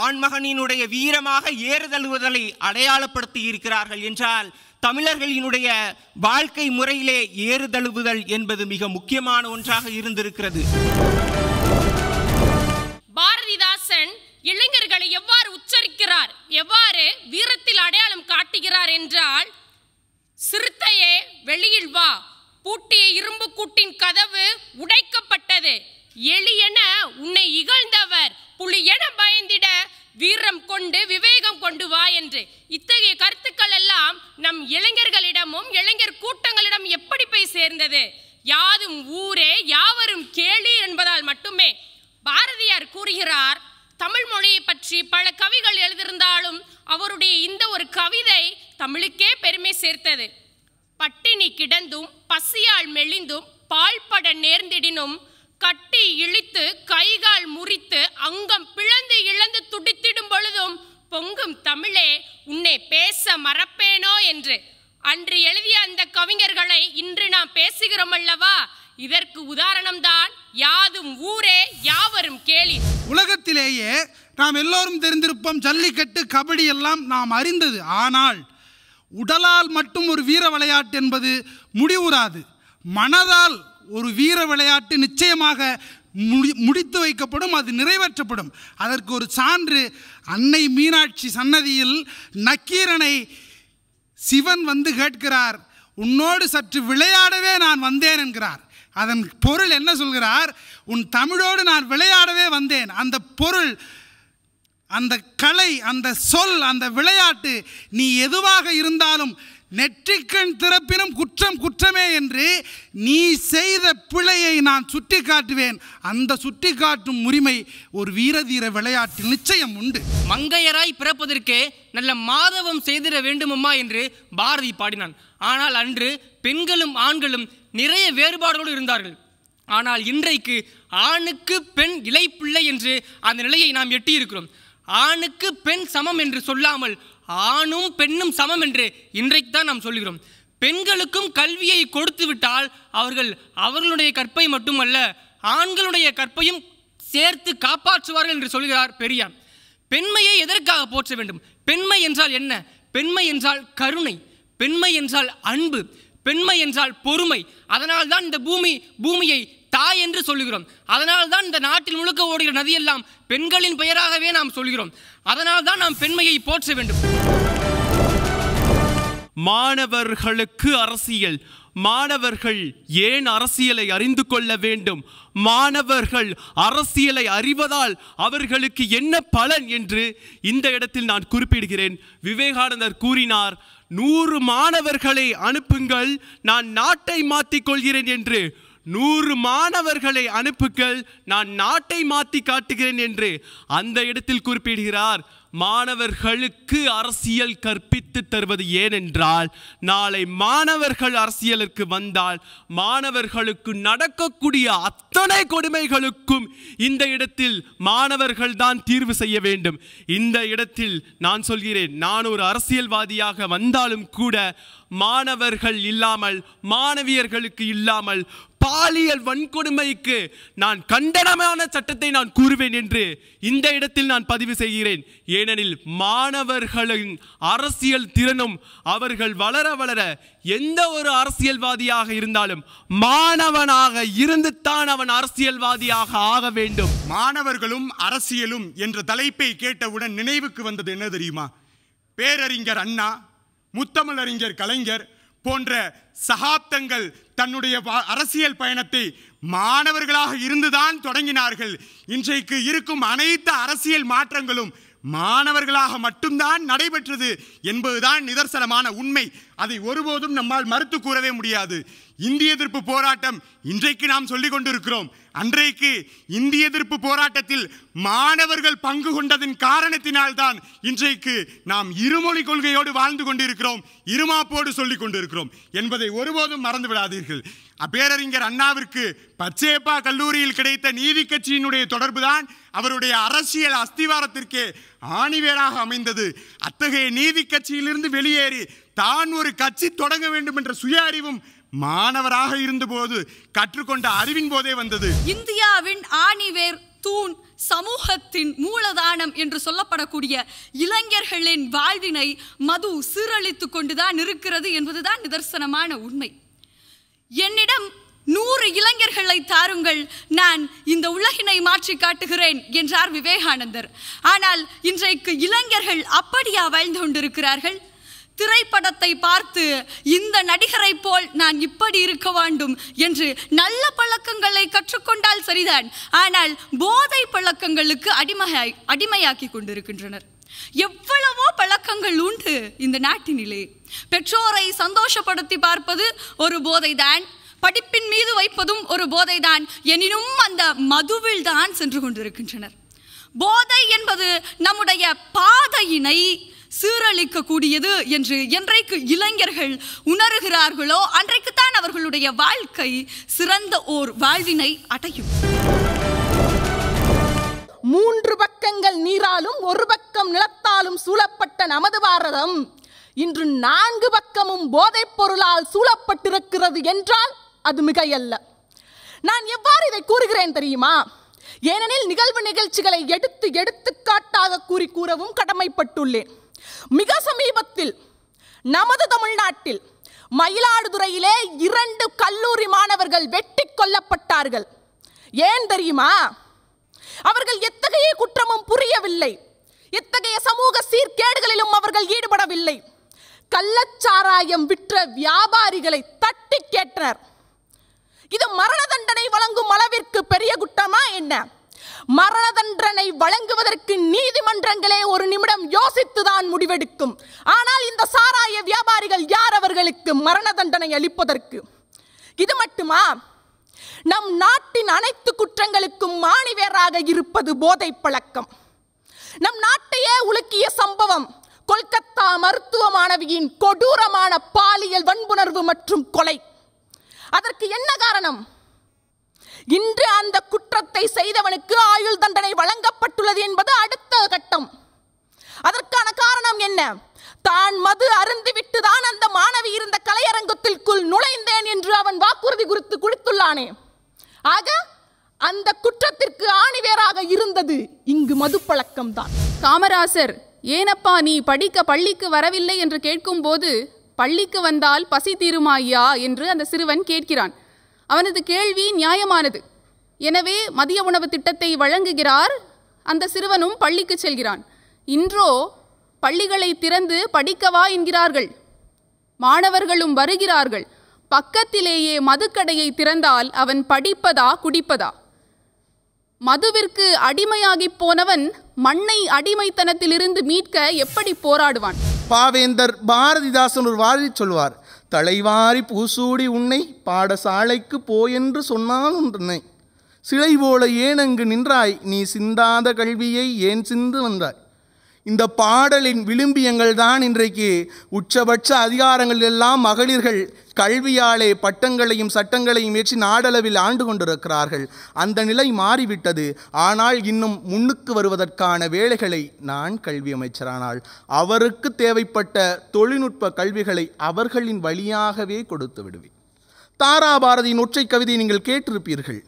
ஆண்மகனினுடைய வீரமாக ஏறுதழுவுதலை அடையாளப்படுத்தி இருக்கிறார்கள் என்றால் தமிழர்களினுடைய வாழ்க்கை முறையிலே ஏறுதழுவுதல் என்பது மிக முக்கியமான ஒன்றாக இருந்திருக்கிறது. பாரதிதாசன் இளைஞர்களை எவ்வாறு உச்சரிக்கிறார், எவ்வாறு வீரத்தில் அடையாளம் காட்டுகிறார் என்றால், சிறுத்தையே வெளியில் வா, பூட்டிய இரும்பு கூட்டின் கதவு உடைக்கப்பட்டது, எளியென உன்னை இகழ்ந்தவர் புலி என பயந்திட வீரம் கொண்டு விவேகம் கொண்டு வா என்று. இத்தகைய கருத்துக்கள் எல்லாம் நம் இளைஞர்களிடமும் இளைஞர் கூட்டங்களிடம் எப்படி போய் சேர்ந்தது? யாதும் ஊரே யாவரும் கேளீர் என்பதால் மட்டுமே. பாரதியார் கூறுகிறார், தமிழ் மொழியை பற்றி பல கவிகள் எழுதியிருந்தாலும் அவருடைய இந்த ஒரு கவிதை தமிழுக்கே பெருமை சேர்த்தது. பட்டினி கிடந்தும் பசியால் மெலிந்தும் பால்பட நேர்ந்திடினும் கட்டி இழித்து கைகால் முறித்து அங்கம் பிளந்து இழந்து துடித்திடும் பொழுதும் பொங்கும் தமிழே உன்னை பேச மறப்பேனோ என்று அன்று எழுதிய அந்த கவிஞர்களை இன்று நாம் பேசுகிறோம் அல்லவா? இதற்கு உதாரணம்தான் யாதும் ஊரே யாவரும் கேளி. உலகத்திலேயே நாம் எல்லோரும் தெரிந்திருப்போம், ஜல்லிக்கட்டு, கபடி எல்லாம் நாம் அறிந்தது. ஆனால் உடலால் மட்டும் ஒரு வீர விளையாட்டு என்பது முடிவுறாது. மனதால் ஒரு வீர விளையாட்டு நிச்சயமாக முடித்து வைக்கப்படும், அது நிறைவேற்றப்படும். அதற்கு ஒரு சான்று, அன்னை மீனாட்சி சன்னதியில் நக்கீரனை சிவன் வந்து கேட்கிறார், உன்னோடு சற்று விளையாடவே நான் வந்தேன் என்கிறார். அதன் பொருள் என்ன சொல்கிறார்? உன் தமிழோடு நான் விளையாடவே வந்தேன். அந்த பொருள், அந்த கலை, அந்த சொல், அந்த விளையாட்டு, நீ எதுவாக இருந்தாலும் நெற்றிக்கண் திறப்பினும் குற்றம் குற்றமே என்று நீ செய்த பிழையை நான் சுட்டி காட்டுவேன். அந்த சுட்டி காட்டும் உரிமை ஒரு வீரதீர விளையாட்டில் நிச்சயம் உண்டு. மங்கையராய் பிறப்பதற்கே நல்ல மாதவம் செய்திட வேண்டுமம்மா என்று பாரதி பாடினான். ஆனால் அன்று பெண்களும் ஆண்களும் நிறைய வேறுபாடுகளோடு இருந்தார்கள். ஆனால் இன்றைக்கு ஆணுக்கு பெண் இளைப்பிள்ளை என்று அந்த நிலையை நாம் எட்டியிருக்கிறோம். ஆணுக்கு பெண் சமம் என்று சொல்லாமல் ஆணும் பெண்ணும் சமம் என்று இன்றைக்கு தான் நாம் சொல்லுகிறோம். பெண்களுக்கும் கல்வியை கொடுத்து விட்டால் அவர்கள் அவர்களுடைய கற்பை மட்டுமல்ல ஆண்களுடைய கற்பையும் சேர்த்து காப்பாற்றுவார்கள் என்று சொல்கிறார் பெரியார். பெண்மையை எதற்காக போற்ற வேண்டும்? பெண்மை என்றால் என்ன? பெண்மை என்றால் கருணை, பெண்மை என்றால் அன்பு, பெண்மை என்றால் பொறுமை. அதனால் தான் இந்த பூமியை தாய் என்று சொல்லுகிறோம். அதனால் தான் இந்த நாட்டில் முழுக்க ஓடுகிற நதியெல்லாம் பெண்களின் பெயராகவே நாம் சொல்கிறோம். அதனால் தான் நாம் பெண்மையை போற்ற வேண்டும். மாணவர்களுக்கு அரசியல். மாணவர்கள் ஏன் அரசியலை அறிந்து கொள்ள வேண்டும்? மாணவர்கள் அரசியலை அறிவதால் அவர்களுக்கு என்ன பலன் என்று இந்த இடத்தில் நான் குறிப்பிடுகிறேன். விவேகானந்தர் கூறினார், 100 மாணவர்களை அனுப்புங்கள், நான் நாட்டை மாற்றிக் கொள்கிறேன் என்று. 100 மாணவர்களை அனுப்புங்கள், நான் நாட்டை மாற்றி காட்டுகிறேன் என்று அந்த இடத்தில் குறிப்பிடுகிறார். மாணவர்களுக்கு அரசியல் கற்பித்து தருவது ஏனென்றால், நாளை மாணவர்கள் அரசியலுக்கு வந்தால் மாணவர்களுக்கு நடக்கக்கூடிய அத்தனை கொடுமைகளுக்கும் இந்த இடத்தில் மாணவர்கள் தான் தீர்வு செய்ய வேண்டும். இந்த இடத்தில் நான் சொல்கிறேன், நான் ஒரு அரசியல்வாதியாக வந்தாலும் கூட மாணவர்கள் இல்லாமல், மாணவியர்களுக்கு இல்லாமல் பாலியல் வன்கொடுமைக்கு நான் கண்டனமான சட்டத்தை நான் கூறுவேன் என்று இந்த இடத்தில் நான் பதிவு செய்கிறேன். ஏனெனில் மாணவர்களின் அரசியல் திறனும் அவர்கள் வளர வளர எந்த ஒரு அரசியல்வாதியாக இருந்தாலும் மாணவனாக இருந்துத்தான் அவன் அரசியல்வாதியாக ஆக வேண்டும். மாணவர்களும் அரசியலும் என்ற தலைப்பை கேட்டவுடன் நினைவுக்கு வந்தது என்ன தெரியுமா? பேரறிஞர் அண்ணா, முத்தமிழறிஞர் கலைஞர் போன்ற சகாப்தங்கள் தன்னுடைய அரசியல் பயணத்தை மாணவர்களாக இருந்துதான் தொடங்கினார்கள். இன்றைக்கு இருக்கும் அனைத்து அரசியல் மாற்றங்களும் மாணவர்களாக மட்டும்தான் நடைபெற்றது என்பதுதான் நிதர்சனமான உண்மை. அதை ஒருபோதும் நம்மால் மறுத்து கூறவே முடியாது. இந்திய எதிர்ப்பு போராட்டம் இன்றைக்கு நாம் சொல்லிக் கொண்டிருக்கிறோம். அன்றைக்கு இந்திய எதிர்ப்பு போராட்டத்தில் மாணவர்கள் பங்கு கொண்டதின் காரணத்தினால்தான் இன்றைக்கு நாம் இருமொழி கொள்கையோடு வாழ்ந்து கொண்டிருக்கிறோம், இருமாப்போடு சொல்லிக் கொண்டிருக்கிறோம் என்பதை ஒருபோதும் மறந்து விடாதீர்கள். பேரறிஞர் அண்ணாவிற்கு பச்சையப்பா கல்லூரியில் கிடைத்த நீதி கட்சியினுடைய தொடர்புதான் அவருடைய அரசியல் அஸ்திவாரத்திற்கே ஆணிவேராக அமைந்தது. அத்தகைய நீதி கட்சியிலிருந்து வெளியேறி தான் ஒரு கட்சி தொடங்க வேண்டும் என்ற சுய அறிவும் மாணவராக இருந்தபோது கற்றுக்கொண்ட அறிவின் போதே வந்தது. இந்தியாவின் ஆணிவேர் தூண், சமூகத்தின் மூலதானம் என்று சொல்லப்படக்கூடிய இளைஞர்களின் வாழ்வினை மது சீரழித்து கொண்டுதான் இருக்கிறது என்பதுதான் நிதர்சனமான உண்மை. என்னிடம் 100 இளைஞர்களை தாருங்கள், நான் இந்த உலகினை மாற்றி காட்டுகிறேன் என்றார் விவேகானந்தர். ஆனால் இன்றைக்கு இளைஞர்கள் அப்படியா வாழ்ந்து கொண்டிருக்கிறார்கள்? திரைப்படத்தை பார்த்து இந்த நடிகரை போல் நான் இப்படி இருக்க வேண்டும் என்று நல்ல பழக்கங்களை கற்றுக்கொண்டால் சரிதான், ஆனால் போதை பழக்கங்களுக்கு அடிமையாக்கி கொண்டிருக்கின்றனர். எவ்வளவோ பழக்கங்கள் உண்டு இந்த நாட்டினிலே. பெற்றோரை சந்தோஷப்படுத்தி பார்ப்பது ஒரு போதைதான், படிப்பின் மீது வைப்பதும் ஒரு போதைதான். எனினும் அந்த மதுவில் தான் சென்று கொண்டிருக்கின்றனர். போதை என்பது நம்முடைய பாதையினை சீரழிக்க கூடியது என்று என்றைக்கு இளைஞர்கள் உணர்கிறார்களோ அன்றைக்குத்தான் அவர்களுடைய வாழ்க்கை சிறந்த ஓர் வாழ்வினை அடையும். 3 பக்கங்கள் நீராலும் 1 பக்கம் நிலத்தாலும் சூழப்பட்ட நமது பாரதம் இன்று 4 பக்கமும் போதைப் பொருளால் சூழப்பட்டிருக்கிறது என்றால் அது மிகையல்ல. நான் எவ்வாறு இதை கூறுகிறேன் தெரியுமா? ஏனெனில் நிகழ்ச்சிகளை எடுத்துக்காட்டாக கூறவும் கடமைப்பட்டுள்ளேன். மிக சமீபத்தில் நமது தமிழ்நாட்டில் மயிலாடுதுறையிலே 2 கல்லூரி மாணவர்கள் வெட்டி கொல்லப்பட்டார்கள். ஏன் தெரியுமா? அவர்கள் எத்தகைய குற்றமும் புரியவில்லை, எத்தகைய சமூக சீர்கேடுகளிலும் அவர்கள் ஈடுபடவில்லை. கள்ளச்சாராயம் விற்ற வியாபாரிகளை தட்டி கேட்டனர். இது மரண தண்டனை வழங்கும் அளவிற்கு பெரிய குற்றமா என்ன? மரண தண்டனை வழங்குவதற்கு நீதிமன்றங்களே ஒரு நிமிடம் யோசித்துதான் முடிவெடுக்கும். ஆனால் இந்த சாராய வியாபாரிகள் யார் அவர்களுக்கு மரண தண்டனை அளிப்பதற்கு? இது மட்டுமா? நம் நாட்டின் அனைத்து குற்றங்களுக்கும் மாணிவேராக இருப்பது போதை பழக்கம். நம் நாட்டையே உலுக்கிய சம்பவம் கொல்கத்தா மருத்துவ மாணவியின் கொடூரமான பாலியல் வன்புணர்வு மற்றும் கொலை. அதற்கு என்ன காரணம்? இன்று அந்த குற்றத்தை செய்தவனுக்கு ஆயுள் தண்டனை வழங்கப்பட்டுள்ளது என்பது அடுத்த கட்டம். அதற்கான காரணம் என்ன? தான் மது அருந்திவிட்டு தான் அந்த மாணவி இருந்த கலையரங்கத்திற்குள் நுழைந்தேன் என்று அவன் வாக்குறுதி குறித்து குடித்துள்ளானே. ஆக அந்த குற்றத்திற்கு ஆணிவேராக இருந்தது இங்கு மது பழக்கம்தான். காமராசர், ஏனப்பா நீ படிக்க பள்ளிக்கு வரவில்லை என்று கேட்கும்போது, பள்ளிக்கு வந்தால் பசி தீருமாய்யா என்று அந்த சிறுவன் கேட்கிறான். அவனது கேள்வி நியாயமானது. எனவே மதிய உணவு திட்டத்தை வழங்குகிறார். அந்த சிறுவனும் பள்ளிக்கு செல்கிறான். இன்றோ பள்ளிகளை திறந்து படிக்கவா என்கிறார்கள். மாணவர்களும் வருகிறார்கள். பக்கத்திலேயே மதுக்கடையை திறந்தால் அவன் படிப்பதா குடிப்பதா? மதுவிற்கு அடிமையாகி போனவன் மண்ணை அடிமைத்தனத்திலிருந்து மீட்க எப்படி போராடுவான்? பாவேந்தர் பாரதிதாசன் ஒரு வாரி சொல்வார், தலைவாரி பூசூடி உன்னை பாடசாலைக்கு போயென்று சொன்னால் உன்னை சிலை போல ஏன் அங்கு நின்றாய், நீ சிந்தாத கல்வியை ஏன் சிந்து வந்தாய். இந்த பாடலின் விளிம்பியங்கள் தான் இன்றைக்கு உச்சபட்ச அதிகாரங்கள் எல்லாம் மகளிர்கள் கல்வியாலே பட்டங்களையும் சட்டங்களையும் ஏற்றி நாடளவில் ஆண்டு கொண்டிருக்கிறார்கள். அந்த நிலை மாறிவிட்டது. ஆனால் இன்னும் முன்னுக்கு வருவதற்கான வேலைகளை நான் கல்வி அமைச்சரானால் அவருக்கு தேவைப்பட்ட தொழில்நுட்ப கல்விகளை அவர்களின் வழியாகவே கொடுத்து விடுவேன். தாராபாரதியின் ஒற்றை கவிதையை நீங்கள் கேட்டிருப்பீர்கள்.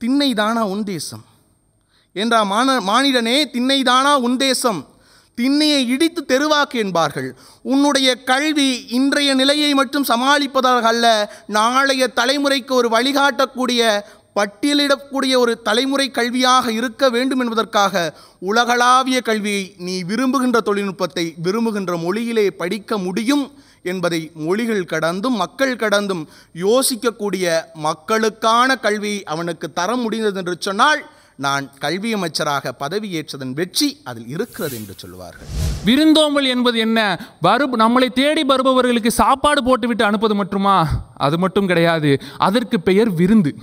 திண்ணைதானா உன் தேசம் என்றா மானிடனே, திண்ணைதானா உன் தேசம், திண்ணையை இடித்து தெருவாக்கு என்பார்கள். உன்னுடைய கல்வி இன்றைய நிலையை மட்டும் சமாளிப்பதாக அல்ல, நாளைய தலைமுறைக்கு ஒரு வழிகாட்டக்கூடிய பட்டியலிடக்கூடிய ஒரு தலைமுறை கல்வியாக இருக்க வேண்டும் என்பதற்காக உலகளாவிய கல்வியை நீ விரும்புகின்ற தொழில்நுட்பத்தை விரும்புகின்ற மொழியிலே படிக்க முடியும் என்பதை மொழிகள் கடந்தும் மக்கள் கடந்தும் யோசிக்கக்கூடிய மக்களுக்கான கல்வியை அவனுக்கு தர முடிந்தது என்று சொன்னால் நான் கல்வி அமைச்சராக பதவியேற்றதன் வெற்றி அதில் இருக்கிறது என்று சொல்வார்கள். விருந்தோம்பல் என்பது என்ன? நம்மளை தேடி வருபவர்களுக்கு சாப்பாடு போட்டுவிட்டு அனுப்பது மட்டுமா? அது மட்டும் கிடையாது. அதற்கு பெயர் விருந்து.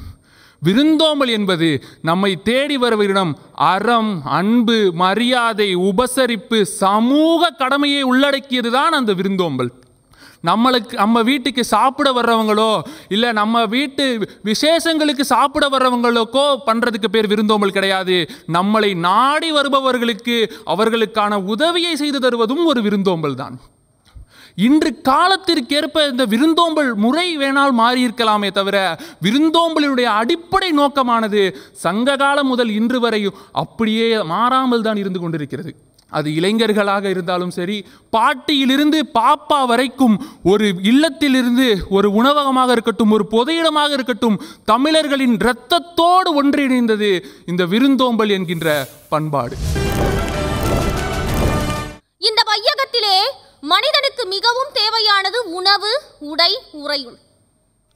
விருந்தோம்பல் என்பது நம்மை தேடி வருவரிடம் அறம், அன்பு, மரியாதை, உபசரிப்பு, சமூக கடமையை உள்ளடக்கியது தான் அந்த விருந்தோம்பல். நம்ம வீட்டுக்கு சாப்பிட வர்றவங்களோ இல்லை நம்ம வீட்டு விசேஷங்களுக்கு சாப்பிட வர்றவங்களுக்கோ பண்ணுறதுக்கு பேர் விருந்தோம்பல் கிடையாது. நம்மளை நாடி வருபவர்களுக்கு அவர்களுக்கான உதவியை செய்து தருவதும் ஒரு விருந்தோம்பல் தான். இன்று காலத்திற்கேற்ப இந்த விருந்தோம்பல் முறை வேணால் மாறியிருக்கலாமே தவிர விருந்தோம்பலுடைய அடிப்படை நோக்கமானது சங்க காலம் முதல் இன்று வரை அப்படியே மாறாமல் தான் இருந்து கொண்டிருக்கிறது. அது இளைஞர்களாக இருந்தாலும் சரி, பாட்டியிலிருந்து பாப்பா வரைக்கும், ஒரு இல்லத்திலிருந்து ஒரு உணவகமாக இருக்கட்டும், ஒரு பொதையிடமாக இருக்கட்டும், தமிழர்களின் இரத்தத்தோடு ஒன்றிணைந்தது இந்த விருந்தோம்பல் என்கின்ற பண்பாடு. இந்த வையகத்திலே மனிதனுக்கு மிகவும் தேவையானது உணவு, உடை, உறையுள்.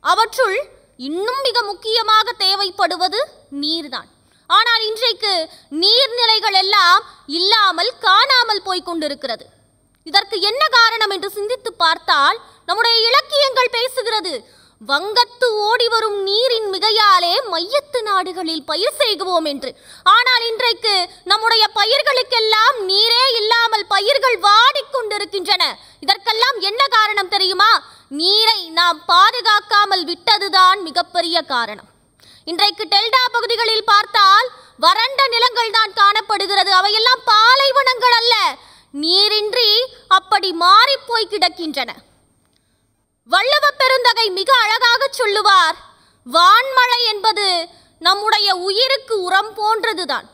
அவற்றுள் இன்னும் மிக முக்கியமாக தேவைப்படுவது நீர்தான். ஆனால் இன்றைக்கு நீர்நிலைகள் எல்லாம் இல்லாமல் காணாமல் போய்கொண்டிருக்கிறது. இதற்கு என்ன காரணம் என்று சிந்தித்து பார்த்தால் நம்முடைய இலக்கியங்கள் பேசுகிறது. வங்கத்து ஓடி வரும் நீரின் மிகையாலே மையத்து நாடுகளில் பயிர் செய்குவோம் என்று. ஆனால் இன்றைக்கு நம்முடைய பயிர்களுக்கெல்லாம் நீரே இல்லாமல் பயிர்கள் வாடிக்கொண்டிருக்கின்றன. இதற்கெல்லாம் என்ன காரணம் தெரியுமா? நீரை நாம் பாதுகாக்காமல் விட்டதுதான் மிகப்பெரிய காரணம். இன்றைக்கு டெல்டா பகுதிகளில் பார்த்தால் வறண்ட நிலங்கள் தான் காணப்படுகிறது. அவையெல்லாம் பாலைவனங்கள் அல்ல, நீரின்றி அப்படி மாறிப்போய் கிடக்கின்றன. வள்ளுவ பெருந்தகை மிக அழகாக சொல்லுவார், வான்மழை என்பது நம்முடைய உயிருக்கு உரம் போன்றதுதான்.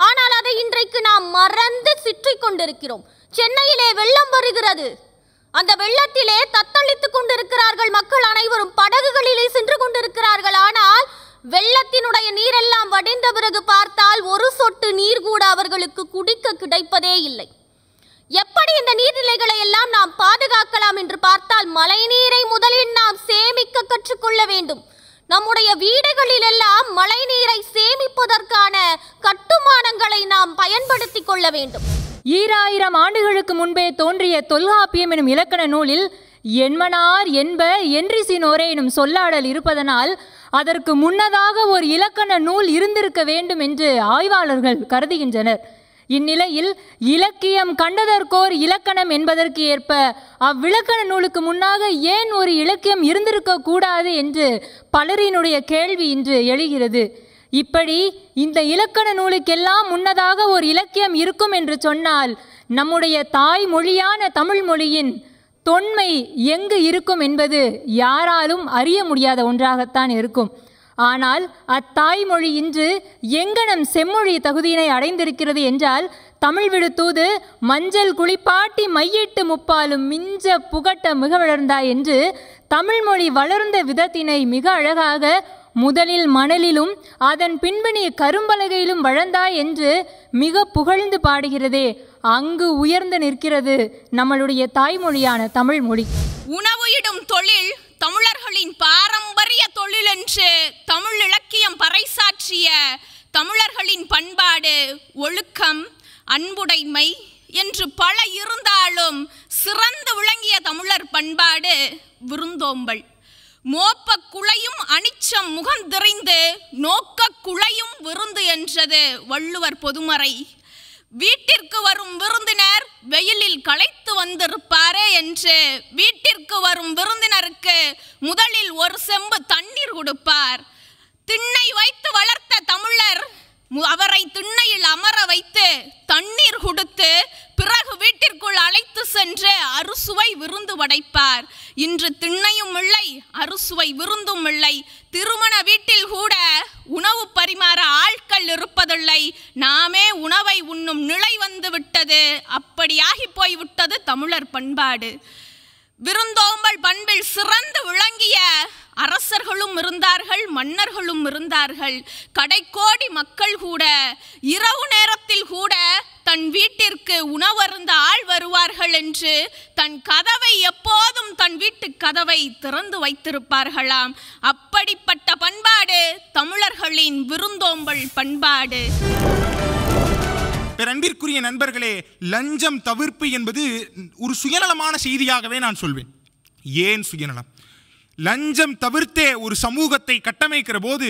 ஆனால் அதை இன்றைக்கு நாம் மறந்து சிற்றிக் கொண்டிருக்கிறோம். சென்னையிலே வெள்ளம் வருகிறது. அந்த வெள்ளத்திலே தத்தளித்துக் கொண்டிருக்கிறார்கள் மக்கள் அனைவரும். படகுகளிலே சென்று கொண்டிருக்கிறார்கள். ஆனால் வெள்ளத்தினுடைய நீரெல்லாம் வடிந்த பிறகு பார்த்தால் ஒரு சொட்டு நீர் கூட அவர்களுக்கு குடிக்க கிடைப்பதே இல்லை. எப்படி இந்த நீர்நிலைகளை எல்லாம் நாம் பாதுகாக்கலாம் என்று பார்த்தால், மழை நீரை முதலில் நாம் சேமிக்க கற்றுக்கொள்ள வேண்டும். நம்முடைய வீடுகளில் எல்லாம் மழை நீரை சேமிப்பதற்கான கட்டுமானங்களை நாம் பயன்படுத்தி கொள்ள வேண்டும். 2000 ஆண்டுகளுக்கு முன்பே தோன்றிய தொல்காப்பியம் எனும் இலக்கண நூலில் என்மனார் என்ப என்றிசினோரே எனும் சொல்லாடல் இருப்பதனால் அதற்கு முன்னதாக ஒரு இலக்கண நூல் இருந்திருக்க வேண்டும் என்று ஆய்வாளர்கள் கருதுகின்றனர். இந்நிலையில் இலக்கியம் கண்டதற்கோர் இலக்கணம் என்பதற்கு ஏற்ப அவ்விலக்கண நூலுக்கு முன்னாக ஏன் ஒரு இலக்கியம் இருந்திருக்க கூடாது என்று பலரினுடைய கேள்வி இன்று எழுகிறது. இப்படி இந்த இலக்கண நூலுக்கெல்லாம் முன்னதாக ஒரு இலக்கியம் இருக்கும் என்று சொன்னால் நம்முடைய தாய்மொழியான தமிழ் மொழியின் தொன்மை எங்கு இருக்கும் என்பது யாராலும் அறிய முடியாத ஒன்றாகத்தான் இருக்கும். ஆனால் அத்தாய்மொழி இன்று எங்கனம் செம்மொழி தகுதியினை அடைந்திருக்கிறது என்றால், தமிழ் விடுத்தூது மஞ்சள் குளிப்பாட்டி மையிட்டு முப்பாலும் மிஞ்ச புகட்ட மிக வளர்ந்தாய் என்று தமிழ்மொழி வளர்ந்த விதத்தினை மிக அழகாக முதலில் மணலிலும் அதன் பின்பு நீ கரும்பலகையிலும் வளர்ந்தாய் என்று மிக புகழ்ந்து பாடுகிறதே, அங்கு உயர்ந்து நிற்கிறது நம்மளுடைய தாய்மொழியான தமிழ் மொழி. உணவு இடும் தொழில் தமிழர்களின் பாரம்பரிய தொழில் என்று தமிழ் இலக்கியம் பறைசாற்றிய தமிழர்களின் பண்பாடு, ஒழுக்கம், அன்புடைமை என்று பல இருந்தாலும் சிறந்து விளங்கிய தமிழர் பண்பாடு விருந்தோம்பல். மோப்ப குளையும் அனிச்சம் முகந்திரிந்து நோக்க குளையும் விருந்து என்றது வள்ளுவர் பொதுமறை. வீட்டிற்கு வரும் விருந்தினர் வெயிலில் களைத்து வந்திருப்பாரே என்று வீட்டிற்கு வரும் விருந்தினருக்கு முதலில் ஒரு செம்பு தண்ணீர் கொடுப்பார். திண்ணை வைத்து வளர்த்த தமிழர் அவரை திண்ணையில் அமர வைத்து தண்ணீர் கொடுத்து பிறகு வீட்டிற்குள் அழைத்து சென்று அறுசுவை விருந்து படைப்பார். இன்று திண்ணையும் இல்லை, அறுசுவை விருந்தும் இல்லை. திருமண வீட்டில் கூட உணவு பரிமாற ஆட்கள் இருப்பதில்லை. நாமே உணவை உண்ணும் நிலை வந்து விட்டது. அப்படியாகி போய்விட்டது தமிழர் பண்பாடு. விருந்தோம்பல் பண்பில் சிறந்து விளங்கிய அரசர்களும் இருந்தார்கள், மன்னர்களும் இருந்தார்கள். கடைக்கோடி மக்கள் கூட இரவு நேரத்தில் கூட தன் வீட்டிற்கு உணவருந்த ஆள் வருவார்கள் என்று தன் கதவை எப்போதும் தன் வீட்டு கதவை திறந்து வைத்திருப்பார்களாம். அப்படிப்பட்ட பண்பாடு தமிழர்களின் விருந்தோம்பல் பண்பாடு. அன்பிற்குரிய நண்பர்களே, லஞ்சம் தவிர்ப்பு என்பது ஒரு சுயநலமான செய்தியாகவே நான் சொல்வேன். ஏன் சுயநலம்? லஞ்சம் தவிர்த்தே ஒரு சமூகத்தை கட்டமைக்கிற போது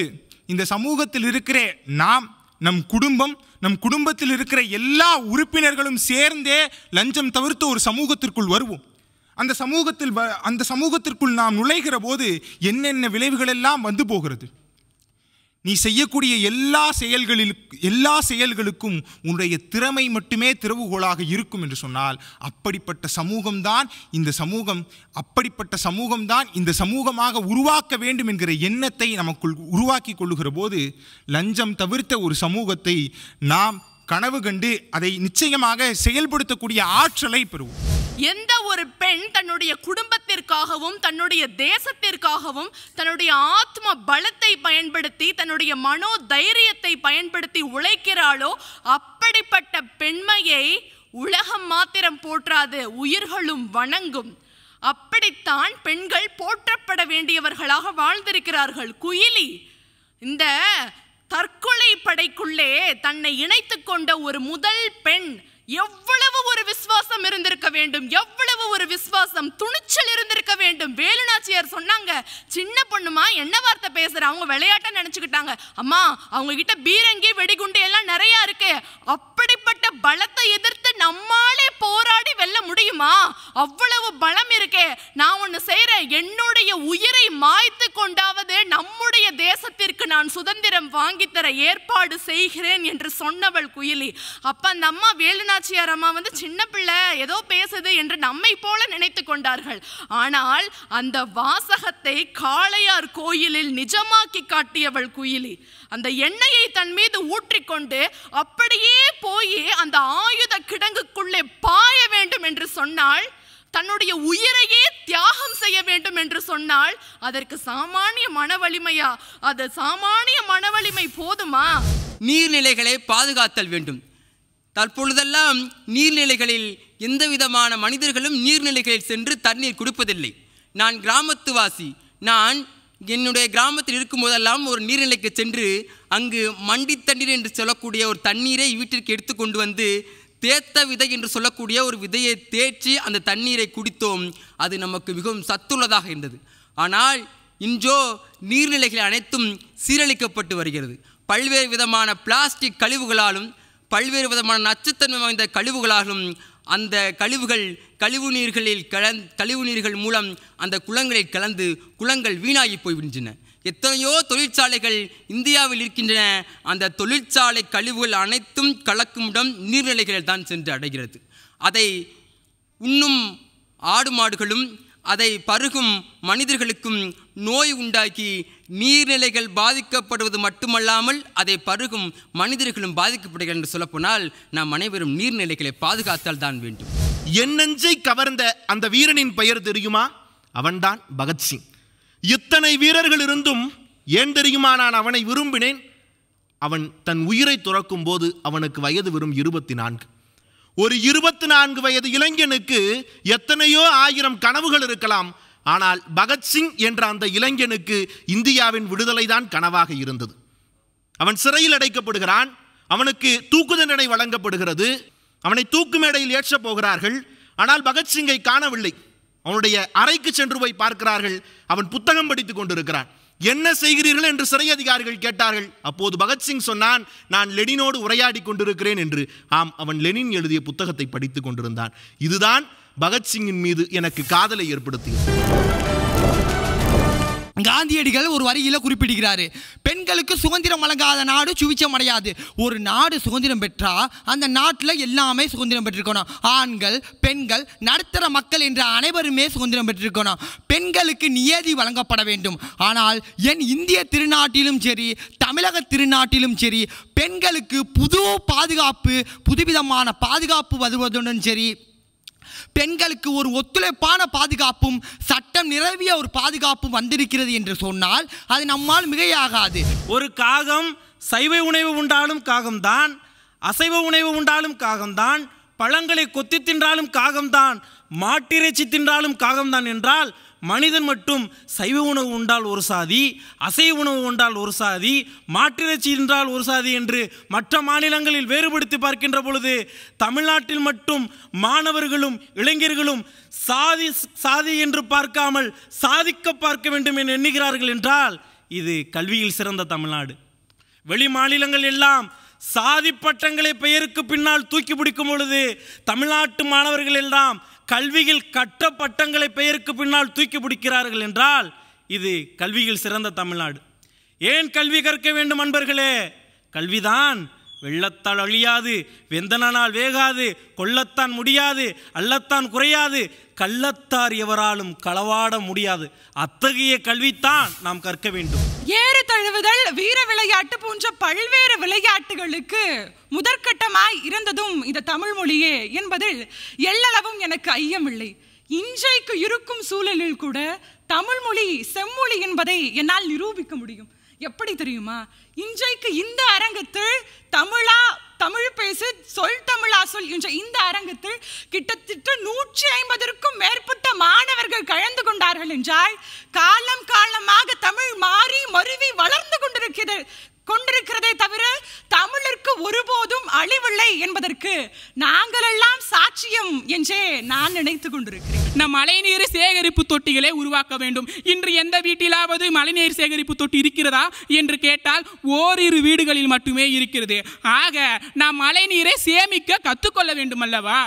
இந்த சமூகத்தில் இருக்கிற நாம், நம் குடும்பம், நம் குடும்பத்தில் இருக்கிற எல்லா உறுப்பினர்களும் சேர்ந்தே லஞ்சம் தவிர்த்து ஒரு சமூகத்திற்குள் வருவோம். அந்த சமூகத்திற்குள் நாம் நுழைகிற போது என்னென்ன விளைவுகள் எல்லாம் வந்து போகிறது. நீ செய்யக்கூடிய எல்லா செயல்களுக்கும் உன்னுடைய திறமை மட்டுமே திறவுகோலாக இருக்கும் என்று சொன்னால் அப்படிப்பட்ட சமூகம்தான் இந்த சமூகமாக உருவாக்க வேண்டும் என்கிற எண்ணத்தை நமக்குள் உருவாக்கி கொள்ளுகிற போது லஞ்சம் தவிர்த்த ஒரு சமூகத்தை நாம் கனவு கண்டு அதை நிச்சயமாக செயல்படுத்தக்கூடிய ஆற்றலை பெறுவோம். எந்த ஒரு பெண் தன்னுடைய குடும்பத்திற்காகவும் தன்னுடைய தேசத்திற்காகவும் தன்னுடைய ஆத்ம பலத்தை பயன்படுத்தி தன்னுடைய மனோ தைரியத்தை பயன்படுத்தி உழைக்கிறாளோ அப்படிப்பட்ட பெண்மையை உலகம் மாத்திரம் போற்றாது, உயிர்களும் வணங்கும். அப்படித்தான் பெண்கள் போற்றப்பட வேண்டியவர்களாக வாழ்ந்திருக்கிறார்கள். குயிலி இந்த தற்கொலை படைக்குள்ளே தன்னை இணைத்துக் கொண்ட ஒரு முதல் பெண் எவ்வளவு ஒரு விசுவாசம் இருந்திருக்க வேண்டும், எவ்வளவு ஒரு விசுவாசம், துணிச்சல் இருந்திருக்க வேண்டும். வேலுநாச்சியார் சொன்னாங்க, சின்ன பொண்ணுமா என்ன வார்த்தை பேசுற, அவங்க விளையாட்ட நினைச்சுக்கிட்டாங்க. அம்மா அவங்க கிட்ட பீரங்கி வெடிகுண்டு எல்லாம் நிறைய இருக்கு. அப்படிப்பட்ட பலத்தை எதிர்த்து நம்மாலே போராடி வெல்ல முடியுமா? அவ்வளவு பலம் இருக்கே. நான் ஒண்ணு செய்யறேன், என்னுடைய உயிரை மாய்த்து கொண்டாவது நம்முடைய தேசத்திற்கு நான் சுதந்திரம் வாங்கித்தர ஏற்பாடு செய்கிறேன் என்று சொன்னவள் குயிலி. அப்ப அந்த அம்மா வேலுநாச்சியார் அம்மா சின்ன பிள்ளை ஏதோ பேசுது என்று நம்மை போல நினைத்து கொண்டார்கள். ஆனால் அந்த வாசகத்தை காளையார் கோயிலில் நிஜமாக்கி காட்டியவள் குயிலி. அந்த எண்ணெயை தன் மீது ஊற்றிக்கொண்டு அப்படியே போய் அந்த ஆயுத கிடங்குக்குள்ளே பாய வேண்டும் என்று சொன்னால், தன்னுடைய உயிரையே தியாகம் செய்ய வேண்டும் என்று சொன்னால், அதற்கு சாமானிய மனவலிமையா? அது சாமானிய மனவலிமை போதுமா? நீர்நிலைகளை பாதுகாத்தல் வேண்டும். தற்பொழுதெல்லாம் நீர்நிலைகளில் எந்த விதமான மனிதர்களும் நீர்நிலைகளில் சென்று தண்ணீர் குடிப்பதில்லை. நான் கிராமத்துவாசி. நான் என்னுடைய கிராமத்தில் இருக்கும்போதெல்லாம் ஒரு நீர்நிலைக்கு சென்று அங்கு மண்டி தண்ணீர் என்று சொல்லக்கூடிய ஒரு தண்ணீரை வீட்டிற்கு எடுத்து கொண்டு வந்து தேத்த விதை என்று சொல்லக்கூடிய ஒரு விதையை தேற்றி அந்த தண்ணீரை குடித்தோம். அது நமக்கு மிகவும் சத்துள்ளதாக இருந்தது. ஆனால் இன்றோ நீர்நிலைகள் அனைத்தும் சீரழிக்கப்பட்டு வருகிறது. பல்வேறு விதமான பிளாஸ்டிக் கழிவுகளாலும் பல்வேறு விதமான நச்சுத்தன்மை வாய்ந்த கழிவுகளாலும் அந்த கழிவுநீர்கள் மூலம் அந்த குளங்களில் கலந்து குளங்கள் வீணாகி போய்விடுகின்றன. எத்தனையோ தொழிற்சாலைகள் இந்தியாவில் இருக்கின்றன. அந்த தொழிற்சாலை கழிவுகள் அனைத்தும் கலக்கும் இடம் நீர்நிலைகளில் தான் சென்று அடைகிறது. அதை உண்ணும் ஆடு மாடுகளும் அதை பருகும் மனிதர்களுக்கும் நோய் உண்டாக்கி நீர்நிலைகள் பாதிக்கப்படுவது மட்டுமல்லாமல் அதை பருகும் மனிதர்களும் பாதிக்கப்படுகிறார்கள் என்று சொல்லப்போனால் நாம் அனைவரும் நீர்நிலைகளை பாதுகாத்தால் தான் வேண்டும். என் நெஞ்சை கவர்ந்த அந்த வீரனின் பெயர் தெரியுமா? அவன்தான் பகத்சிங். இத்தனை வீரர்கள் இருந்தும் ஏன் தெரியுமா நான் அவனை விரும்பினேன்? அவன் தன் உயிரை துறக்கும் போது அவனுக்கு வயது வெறும் 24. ஒரு 24 வயது இளைஞனுக்கு எத்தனையோ ஆயிரம் கனவுகள் இருக்கலாம். ஆனால் பகத்சிங் என்ற அந்த இளைஞனுக்கு இந்தியாவின் விடுதலை தான் கனவாக இருந்தது. அவன் சிறையில் அடைக்கப்படுகிறான். அவனுக்கு தூக்கு தண்டனை வழங்கப்படுகிறது. அவனை தூக்கு மேடையில் ஏற்றப் போகிறார்கள். ஆனால் பகத்சிங்கை காணவில்லை. அவனுடைய அறைக்கு சென்று போய் பார்க்கிறார்கள். அவன் புத்தகம் படித்துக் கொண்டிருக்கிறான். என்ன செய்கிறீர்கள் என்று சிறை அதிகாரிகள் கேட்டார்கள். அப்போது பகத்சிங் சொன்னான், நான் லெனினோடு உரையாடி கொண்டிருக்கிறேன் என்று. ஆம், அவன் லெனின் எழுதிய புத்தகத்தை படித்துக் கொண்டிருந்தான். இதுதான் பகத்சிங்கின் மீது எனக்கு காதலை ஏற்படுத்தியது. காந்தியடிகள் ஒரு வரியில குறிப்பிடுகிறாரு, பெண்களுக்கு சுதந்திரம் வழங்காத நாடு சுவிச்சம் அடையாது. ஒரு நாடு சுதந்திரம் பெற்றா அந்த நாட்டில் எல்லாமே சுதந்திரம் பெற்றிருக்கணும். ஆண்கள், பெண்கள், நடுத்தர மக்கள் என்ற அனைவருமே சுதந்திரம் பெற்றிருக்கணும். பெண்களுக்கு நியதி வழங்கப்பட வேண்டும். ஆனால் என் இந்திய திருநாட்டிலும் சரி, தமிழக திருநாட்டிலும் சரி, பெண்களுக்கு புதுவிதமான பாதுகாப்பு வருவதுடன் சரி, பெண்களுக்கு ஒரு ஒத்துழைப்பான பாதுகாப்பும் சட்டம் நிறுவிய ஒரு பாதுகாப்பும் வந்திருக்கிறது என்று சொன்னால் அது நம்மால் மிகையாகாது. ஒரு காகம் சைவ உணவு உண்டாலும் காகம்தான், அசைவ உணவு உண்டாலும் காகம்தான், பழங்களை கொத்தி தின்றாலும் காகம்தான், மாட்டிறைச்சி தின்றாலும் காகம்தான் என்றால் மனிதன் மட்டும் சைவ உணவு உண்டால் ஒரு சாதி, அசைவ உணவு உண்டால் ஒரு சாதி, மாட்டிறைச்சி என்றால் ஒரு சாதி என்று மற்ற மாநிலங்களில் வேறுபடுத்தி பார்க்கின்ற பொழுது தமிழ்நாட்டில் மட்டும் மாணவர்களும் இளைஞர்களும் சாதி என்று பார்க்காமல் சாதிக்க பார்க்க வேண்டும் என்று எண்ணுகிறார்கள் என்றால் இது கல்வியில் சிறந்த தமிழ்நாடு. வெளி மாநிலங்கள் எல்லாம் சாதி பட்டங்களை பெயருக்கு பின்னால் தூக்கி பிடிக்கும் பொழுது தமிழ்நாட்டு மாணவர்கள் எல்லாம் கல்வியில் கட்ட பட்டங்களை பெயருக்கு பின்னால் தூக்கி பிடிக்கிறார்கள் என்றால் இது கல்வியில் சிறந்த தமிழ்நாடு. ஏன் கல்வி கற்க வேண்டும் அன்பர்களே? கல்விதான் வெள்ளத்தால் அழியாது, வெந்தனால் வேகாது, கொல்லத்தான் முடியாது, அல்லத்தான் குறையாது, கள்ளத்தார் எவராலும் களவாட முடியாது. அத்தகைய கல்வித்தான் நாம் கற்க வேண்டும். ஏறு தழுவுதல், வீர விளையாட்டு போன்ற பல்வேறு விளையாட்டுகளுக்கு முதற்கட்டமாய் இருந்ததும் இந்த தமிழ் மொழியே என்பதில் எல்லளவும் எனக்கு ஐயமில்லை. இன்றைக்கு இருக்கும் சூழலில் கூட தமிழ் மொழி செம்மொழி என்பதை என்னால் நிரூபிக்க முடியும். எப்படி தெரியுமா? இன்றைக்கு இந்த அரங்கத்தில் தமிழ் பேசு சொல் தமிழா சொல் என்ற இந்த அரங்கத்தில் கிட்டத்தட்ட 150க்கும் மேற்பட்ட மாணவர்கள் கலந்து கொண்டார்கள் என்றால் காலம் காலமாக தமிழ் மாறி மருவி வளர்ந்து கொண்டிருக்கிறதே தவிர தமிழருக்கு ஒருபோதும் அழிவில்லை என்பதற்கு நாங்கள் எல்லாம் சாட்சியம் என்றே நான் நினைத்துக் கொண்டிருக்கிறேன். நம் மழைநீர் சேகரிப்பு தொட்டிகளை உருவாக்க வேண்டும். இன்று எந்த வீட்டிலாவது மழைநீர் சேகரிப்பு தொட்டி இருக்கிறதா என்று கேட்டால் ஓரிரு வீடுகளில் மட்டுமே இருக்கிறது. ஆக நாம் மழைநீரை சேமிக்க கற்றுக்கொள்ள வேண்டும் அல்லவா?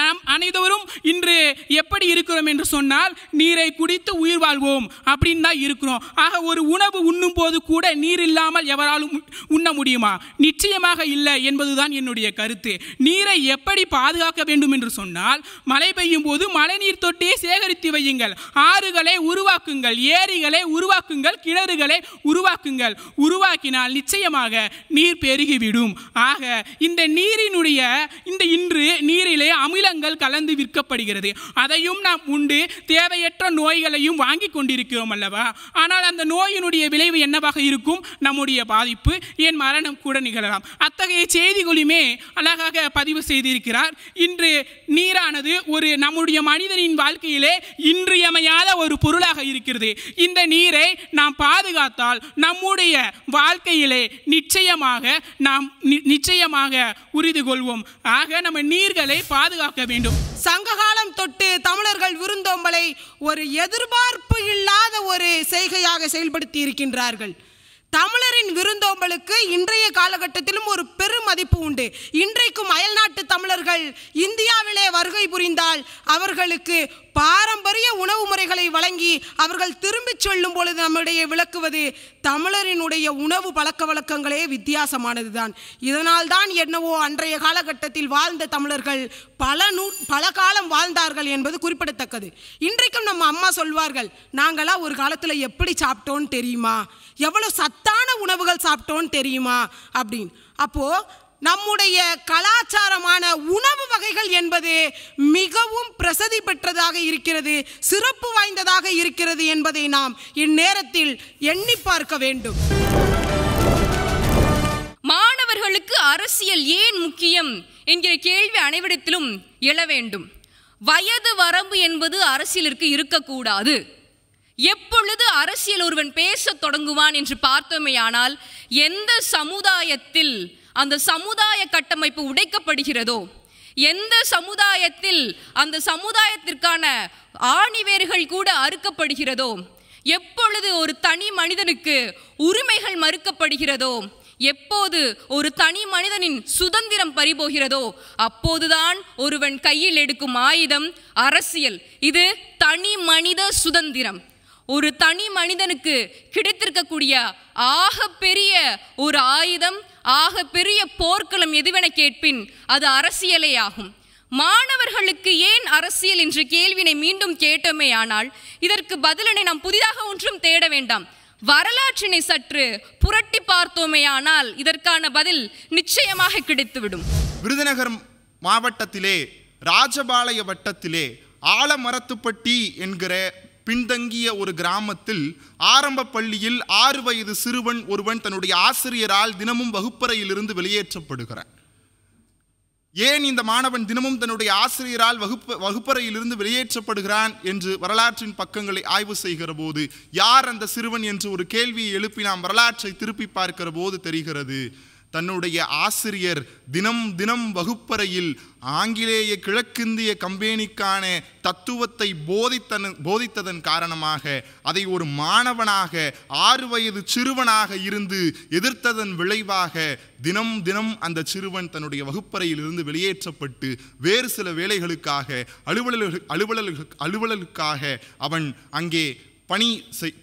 நாம் அனைவரும் இன்று எப்படி இருக்கிறோம் என்று சொன்னால் நீரை குடித்து உயிர் வாழ்வோம் அப்படின்னு தான் இருக்கிறோம். ஆக ஒரு உணவு உண்ணும் போது கூட நீர் இல்லாமல் எவராலும் உண்ண முடியுமா? நிச்சயமாக இல்லை என்பதுதான் என்னுடைய கருத்து. நீரை எப்படி பாதுகாக்க வேண்டும் என்று சொன்னால் மழை பெய்யும் போது மழைநீர் தொட்டியை சேகரித்து வையுங்கள், ஆறுகளை உருவாக்குங்கள், ஏரிகளை உருவாக்குங்கள், கிணறுகளை உருவாக்குங்கள். உருவாக்கினால் நிச்சயமாக நீர் பெருகிவிடும். ஆக இந்த இன்று நீரிலே அமிலங்கள் கலந்து விற்கப்படுகிறது. அதையும் நாம் உண்டு தேவையற்ற நோய்களையும் வாங்கி கொண்டிருக்கிறோம் அல்லவா? ஆனால் அந்த நோயினுடைய விளைவு என்னவாக இருக்கும்? நம்முடைய பாதிப்பு, என் மரணம் கூட நிகழலாம். அத்தகைய செய்திகளுமே அழகாக பதிவு செய்திருக்கிறார். இன்று நீரானது ஒரு நம்முடைய மனிதனின் வாழ்க்கையிலே இன்றியமையாத ஒரு பொருளாக இருக்கிறது. இந்த நீரை நாம் பாதுகாத்தால் நம்முடைய வாழ்க்கையிலே நிச்சயமாக உறுதி கொள்வோம். ஆக நம்ம நீர்களை பாதுகாக்க வேண்டும். சங்ககாலம் தொட்டு தமிழர்கள் விருந்தோம்பலை ஒரு எதிர்பார்ப்பு இல்லாத ஒரு செய்கையாக செயல்படுத்தி இருக்கின்றார்கள். தமிழரின் விருந்தோம்பலுக்கு இன்றைய காலகட்டத்திலும் ஒரு பெருமதிப்பு உண்டு. இன்றைக்கும் அயல்நாட்டு தமிழர்கள் இந்தியாவிலே வருகை புரிந்தால் அவர்களுக்கு பாரம்பரிய உணவு முறைகளை வழங்கி அவர்கள் திரும்பிச் சொல்லும் பொழுது நம்முடைய விளக்குவது தமிழரினுடைய உணவு பழக்க வழக்கங்களே வித்தியாசமானது தான். இதனால் தான் என்னவோ அன்றைய காலகட்டத்தில் வாழ்ந்த தமிழர்கள் பல காலம் வாழ்ந்தார்கள் என்பது குறிப்பிடத்தக்கது. இன்றைக்கும் நம்ம அம்மா சொல்வார்கள், நாங்களாம் ஒரு காலத்தில் எப்படி சாப்பிட்டோன்னு தெரியுமா, எவ்வளோ சத்தான உணவுகள் சாப்பிட்டோன்னு தெரியுமா அப்படின்னு. அப்போது நம்முடைய கலாச்சாரமான உணவு வகைகள் என்பது மிகவும் பிரசித்தி பெற்றதாக இருக்கிறது, சிறப்பு வாய்ந்ததாக இருக்கிறது என்பதை நாம் இந்நேரத்தில் எண்ணி பார்க்க வேண்டும். மாணவர்களுக்கு அரசியல் ஏன் முக்கியம் என்கிற கேள்வி அனைவரிடத்திலும் எழ வேண்டும். வயது வரம்பு என்பது அரசியலிற்கு இருக்கக்கூடாது. எப்பொழுது அரசியல் ஒருவன் பேசத் தொடங்குவான் என்று பார்த்தோமேயானால் எந்த சமுதாயத்தில் அந்த சமுதாய கட்டமைப்பு உடைக்கப்படுகிறதோ, எந்த சமுதாயத்தில் அந்த சமுதாயத்திற்கான ஆணிவேர்கள் கூட அறுக்கப்படுகிறதோ, எப்பொழுது ஒரு தனி மனிதனுக்கு உரிமைகள் மறுக்கப்படுகிறதோ, எப்போது ஒரு தனி மனிதனின் சுதந்திரம் பறிபோகிறதோ அப்போதுதான் ஒருவன் கையில் எடுக்கும் ஆயுதம் அரசியல். இது தனி மனித சுதந்திரம். ஒரு தனி மனிதனுக்கு கிடைத்திருக்கக்கூடிய ஆகப்பெரிய ஒரு ஆயுதம், ஆகப்பெரிய போர்க்களம் எதுவென கேட்பின் அது அரசியலே ஆகும். மாணவர்களுக்கு ஏன் அரசியல் என்ற கேள்வினை மீண்டும் கேட்டோமே ஆனால் இதற்கு பதிலனை நாம் புதிதாக ஒன்றும் தேட வேண்டாம். வரலாற்றினை சற்று புரட்டி பார்த்தோமே ஆனால் இதற்கான பதில் நிச்சயமாக கிடைத்துவிடும். விருதுநகர் மாவட்டத்திலே ராஜபாளைய வட்டத்திலே ஆலமரத்துப்பட்டி என்கிற பின்தங்கிய ஒரு கிராமத்தில் ஆரம்ப பள்ளியில் 6 வயது சிறுவன் ஒருவன் தன்னுடைய ஆசிரியரால் தினமும் வகுப்பறையிலிருந்து வெளியேற்றப்படுகிறான். ஏன் இந்த மாணவன் தினமும் தன்னுடைய ஆசிரியரால் வகுப்பறையிலிருந்து வெளியேற்றப்படுகிறான் என்று வரலாற்றின் பக்கங்களை ஆய்வு செய்கிற போது யார் அந்த சிறுவன் என்று ஒரு கேள்வியை எழுப்பி நாம் வரலாற்றை திருப்பி பார்க்கிற போது தெரிகிறது, தன்னுடைய ஆசிரியர் தினம் தினம் வகுப்பறையில் ஆங்கிலேய கிழக்கிந்திய கம்பெனிக்கான தத்துவத்தை போதித்ததன் காரணமாக அதை ஒரு மாணவனாக 6 வயது சிறுவனாக இருந்து எதிர்த்ததன் விளைவாக தினம் தினம் அந்த சிறுவன் தன்னுடைய வகுப்பறையிலிருந்து வெளியேற்றப்பட்டு வேறு சில வேலைகளுக்காக அலுவலர்களுக்காக அவன் அங்கே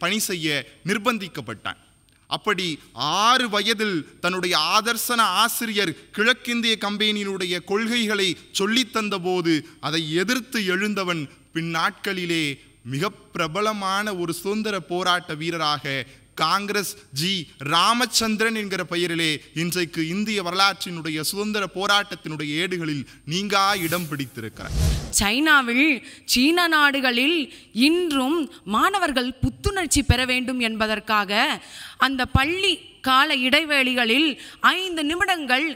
பணி செய்ய நிர்பந்திக்கப்பட்டான். அப்படி 6 வயதில் தன்னுடைய ஆதர்சன ஆசிரியர் கிழக்கிந்திய கம்பெனியினுடைய கொள்கைகளை சொல்லித்தந்த போது அதை எதிர்த்து எழுந்தவன் பின் நாட்களிலே மிக பிரபலமான ஒரு சுதந்திர போராட்ட வீரராக காங்கிரஸ் ஜி ராமச்சந்திரன் என்கிற பெயரிலே இன்றைக்கு இந்திய வரலாற்றினுடைய சுதந்திர போராட்டத்தினுடைய ஏடுகளில் நீங்கா இடம் பிடித்திருக்கிறார். சைனாவில் சீன நாடுகளில் இன்றும் மாணவர்கள் புத்துணர்ச்சி பெற வேண்டும் என்பதற்காக அந்த பள்ளி கால இடைவேளைகளில் 5 நிமிடங்கள்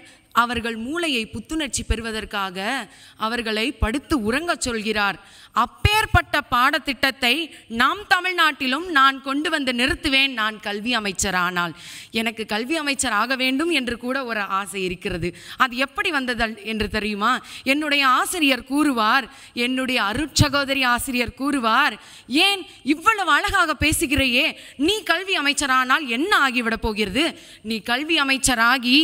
அவர்கள் மூளையை புத்துணர்ச்சி பெறுவதற்காக அவர்களை படுத்து உறங்கச் சொல்கிறார். அப்பேற்பட்ட பாடத்திட்டத்தை நம் தமிழ்நாட்டிலும் நான் கொண்டு வந்து நிறுத்துவேன். நான் கல்வி அமைச்சரானால் எனக்கு கல்வி அமைச்சர் ஆக வேண்டும் என்று கூட ஒரு ஆசை இருக்கிறது. அது எப்படி வந்தது என்று தெரியுமா? என்னுடைய ஆசிரியர் கூறுவார், என்னுடைய அருட்சகோதரி ஆசிரியர் கூறுவார், ஏன் இவ்வளவு அழகாக பேசுகிறையே, நீ கல்வி அமைச்சரானால் என்ன ஆகிவிடப் போகிறது? நீ கல்வி அமைச்சராகி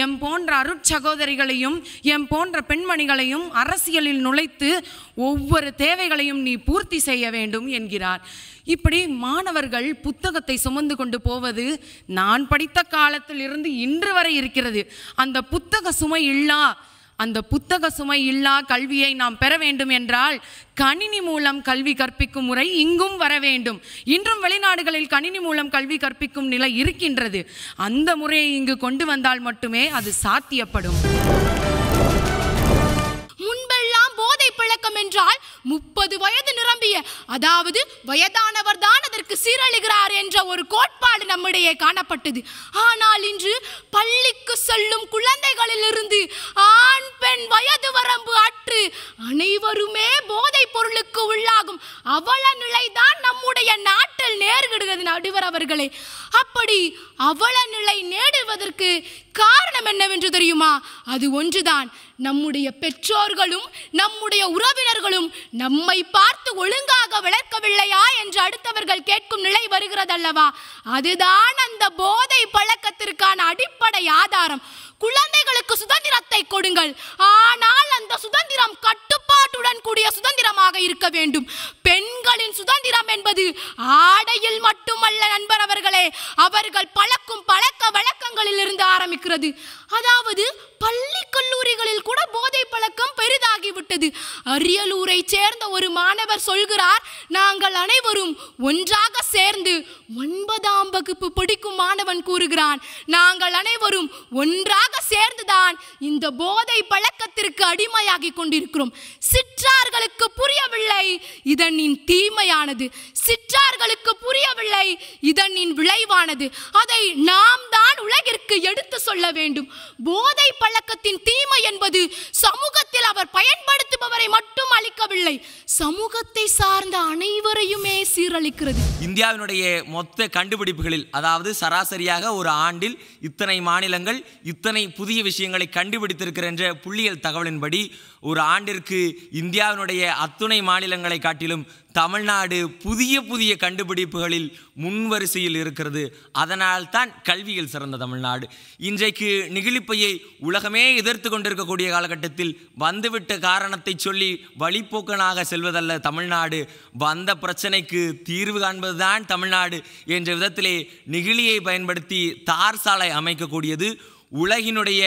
எம் போன்ற அருட்சகோதரிகளையும் எம் போன்ற பெண்மணிகளையும் அரசியலில் நுழைத்து ஒவ்வொரு தேவைகளையும் நீ பூர்த்தி செய்ய வேண்டும் என்கிறார். இப்படி மாணவர்கள் புத்தகத்தை சுமந்து கொண்டு போவது நான் படித்த காலத்தில் இருந்து இன்று வரை இருக்கிறது. அந்த புத்தக சுமை இல்லா கல்வியை நாம் பெற வேண்டும் என்றால் கணினி மூலம் கல்வி கற்பிக்கும் முறை இங்கும் வர வேண்டும். இன்றும் வெளிநாடுகளில் கணினி மூலம் கல்வி கற்பிக்கும் நிலை இருக்கின்றது. அந்த முறையை இங்கு கொண்டு வந்தால் மட்டுமே அது சாத்தியப்படும். முன்பெல்லாம் போதை பழக்கம் என்றால் 30 வயது நிரம்பிய, அதாவது வயதானவர் தான் அதற்கு சீரழிகிறார் என்ற ஒரு கோட்பாடு நம்மிடையே காணப்பட்டது. ஆனால் இன்று பள்ளிக்கு செல்லும் குழந்தைகளிலிருந்து ஆண் பெண் வயது வரம்பு அற்று அனைவருமே போதை பொருளுக்கு உள்ளாகும் அவல நிலைதான் நம்முடைய நாட்டில் நேர்கிறது நடுவர் அவர்களே. அப்படி அவல நிலை நேடுவதற்கு காரணம் என்னவென்று தெரியுமா? அது ஒன்றுதான், நம்முடைய பெற்றோர்களும் நம்முடைய உறவினர்களும் நம்மை பார்த்து ஒழுங்காக வளர்க்கவில்லையா என்று அடுத்தவர்கள் கேட்கும் நிலை வருகிறதல்லவா? அதுதான் அந்த போதை பழக்கத்திற்கான அடிப்படை ஆதாரம். குழந்தைகளுக்கு சுதந்திரத்தை கொடுங்கள், ஆனால் அந்த சுதந்திரம் கட்டுப்பாட்டுடன் கூடிய சுதந்திரமாக இருக்க வேண்டும். பெண்களின் சுதந்திரம் என்பது ஆடையில் மட்டுமல்ல நண்பர் அவர்களே, அவர்கள் பழக்கும் பழக்க வழக்கங்களில் இருந்து ஆரம்பிக்கிறது. அதாவது பள்ளி கல்லூரிகளில் கூட போதை பழக்கம் பெரிதாகிவிட்டது. அரியலூரை சேர்ந்த ஒரு மாணவர் சொல்கிறார், நாங்கள் அனைவரும் ஒன்றாக சேர்ந்து 9ஆம் வகுப்பு படிக்கும் மாணவன் கூறுகிறான், நாங்கள் அனைவரும் ஒன்றாக சேர்ந்துதான் இந்த போதை பழக்கத்திற்கு அடிமையாகி கொண்டிருக்கிறோம். சிற்றார்களுக்கு புரியவில்லை இதனின் தீமையானது, சிற்றார்களுக்கு புரியவில்லை இதனின் விளைவானது. அதை நாம் தான் உலகிற்கு எடுத்து சொல்ல வேண்டும். போதை பழக்கத்தின் தீமை என்பது சமூகத்தில் அவர் பயன்படுத்துபவரை மட்டும் அளிக்கவில்லை, சமூகத்தை சார்ந்த அனைவரையுமே சீரழிக்கிறது. இந்தியாவினுடைய மொத்த கண்டுபிடிப்புகளில், அதாவது சராசரியாக ஒரு ஆண்டில் இத்தனை மாநிலங்கள் இத்தனை புதிய விஷயங்களை கண்டுபிடித்திருக்கிற என்ற புள்ளியியல் தகவலின்படி ஒரு ஆண்டிற்கு இந்தியாவினுடைய அத்துணை மாநிலங்களை காட்டிலும் தமிழ்நாடு புதிய புதிய கண்டுபிடிப்புகளில் முன்வரிசையில் இருக்கிறது. அதனால் தான் கல்வியில் சிறந்த தமிழ்நாடு. இன்றைக்கு நெகிழிப்பையை உலகமே எதிர்த்து கொண்டிருக்கக்கூடிய காலகட்டத்தில் வந்துவிட்ட காரணத்தை சொல்லி வழிப்போக்கனாக செல்வதல்ல தமிழ்நாடு, வந்த பிரச்சனைக்கு தீர்வு காண்பதுதான் தமிழ்நாடு என்ற விதத்திலே நெகிழியை பயன்படுத்தி தார் சாலை அமைக்கக்கூடியது. உலகினுடைய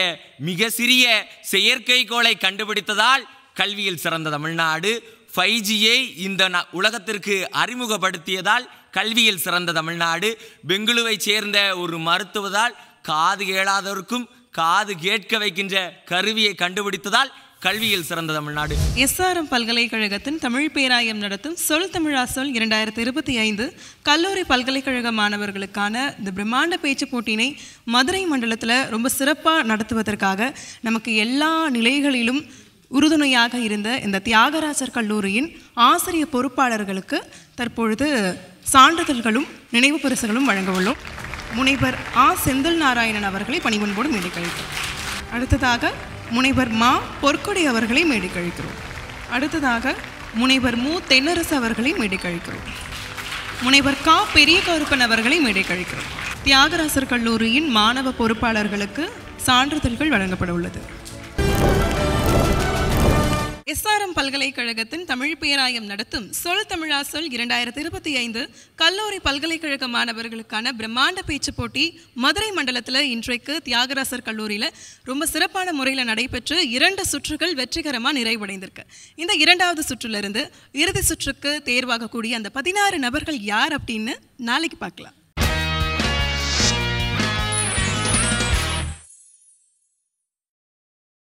மிக சிறிய செயற்கைக்கோளை கண்டுபிடித்ததால் கல்வியில் சிறந்த தமிழ்நாடு. 5Gயை இந்த உலகத்திற்கு அறிமுகப்படுத்தியதால் கல்வியில் சிறந்த தமிழ்நாடு. பெங்களூரை சேர்ந்த ஒரு மருத்துவதால் காது கேளாதவருக்கும் காது கேட்க வைக்கின்ற கருவியை கண்டுபிடித்ததால் கல்வியில் சிறந்த தமிழ்நாடு. SRM பல்கலைக்கழகத்தின் தமிழ் பேராயம் நடத்தும் சொல் தமிழா சொல் 2025 கல்லூரி பல்கலைக்கழக மாணவர்களுக்கான இந்த பிரம்மாண்ட பேச்சு போட்டியினை மதுரை மண்டலத்தில் ரொம்ப சிறப்பாக நடத்துவதற்காக நமக்கு எல்லா நிலைகளிலும் உறுதுணையாக இருந்த இந்த தியாகராஜர் கல்லூரியின் ஆசிரியர் பொறுப்பாளர்களுக்கு தற்பொழுது சான்றிதழ்களும் நினைவு பரிசுகளும் வழங்க உள்ளோம். முனைவர் செந்தில் நாராயணன் அவர்களை பணிவன்போடு மேடை கழிக்கிறோம். அடுத்ததாக முனைவர் பொற்கொடை அவர்களை மேடை கழிக்கிறோம். அடுத்ததாக முனைவர் தென்னரசு அவர்களை மேடை கழிக்கிறோம். முனைவர் பெரிய கருப்பன் அவர்களை மேடை கழிக்கிறோம். தியாகராசர் கல்லூரியின் மாணவ பொறுப்பாளர்களுக்கு சான்றிதழ்கள் வழங்கப்பட உள்ளது. SRM சேலம் பல்கலைக்கழகத்தின் தமிழ் பேராயம் நடத்தும் சொல் தமிழா சொல் 2025 கல்லூரி பல்கலைக்கழக மாணவர்களுக்கான பிரம்மாண்ட பேச்சு போட்டி மதுரை மண்டலத்தில் இன்றைக்கு தியாகராசர் கல்லூரியில் ரொம்ப சிறப்பான முறையில் நடைபெற்று 2 சுற்றுகள் வெற்றிகரமாக நிறைவடைந்திருக்கு. இந்த 2வது சுற்றிலிருந்து இறுதி சுற்றுக்கு தேர்வாகக்கூடிய அந்த 16 நபர்கள் யார் அப்படின்னு நாளைக்கு பார்க்கலாம்.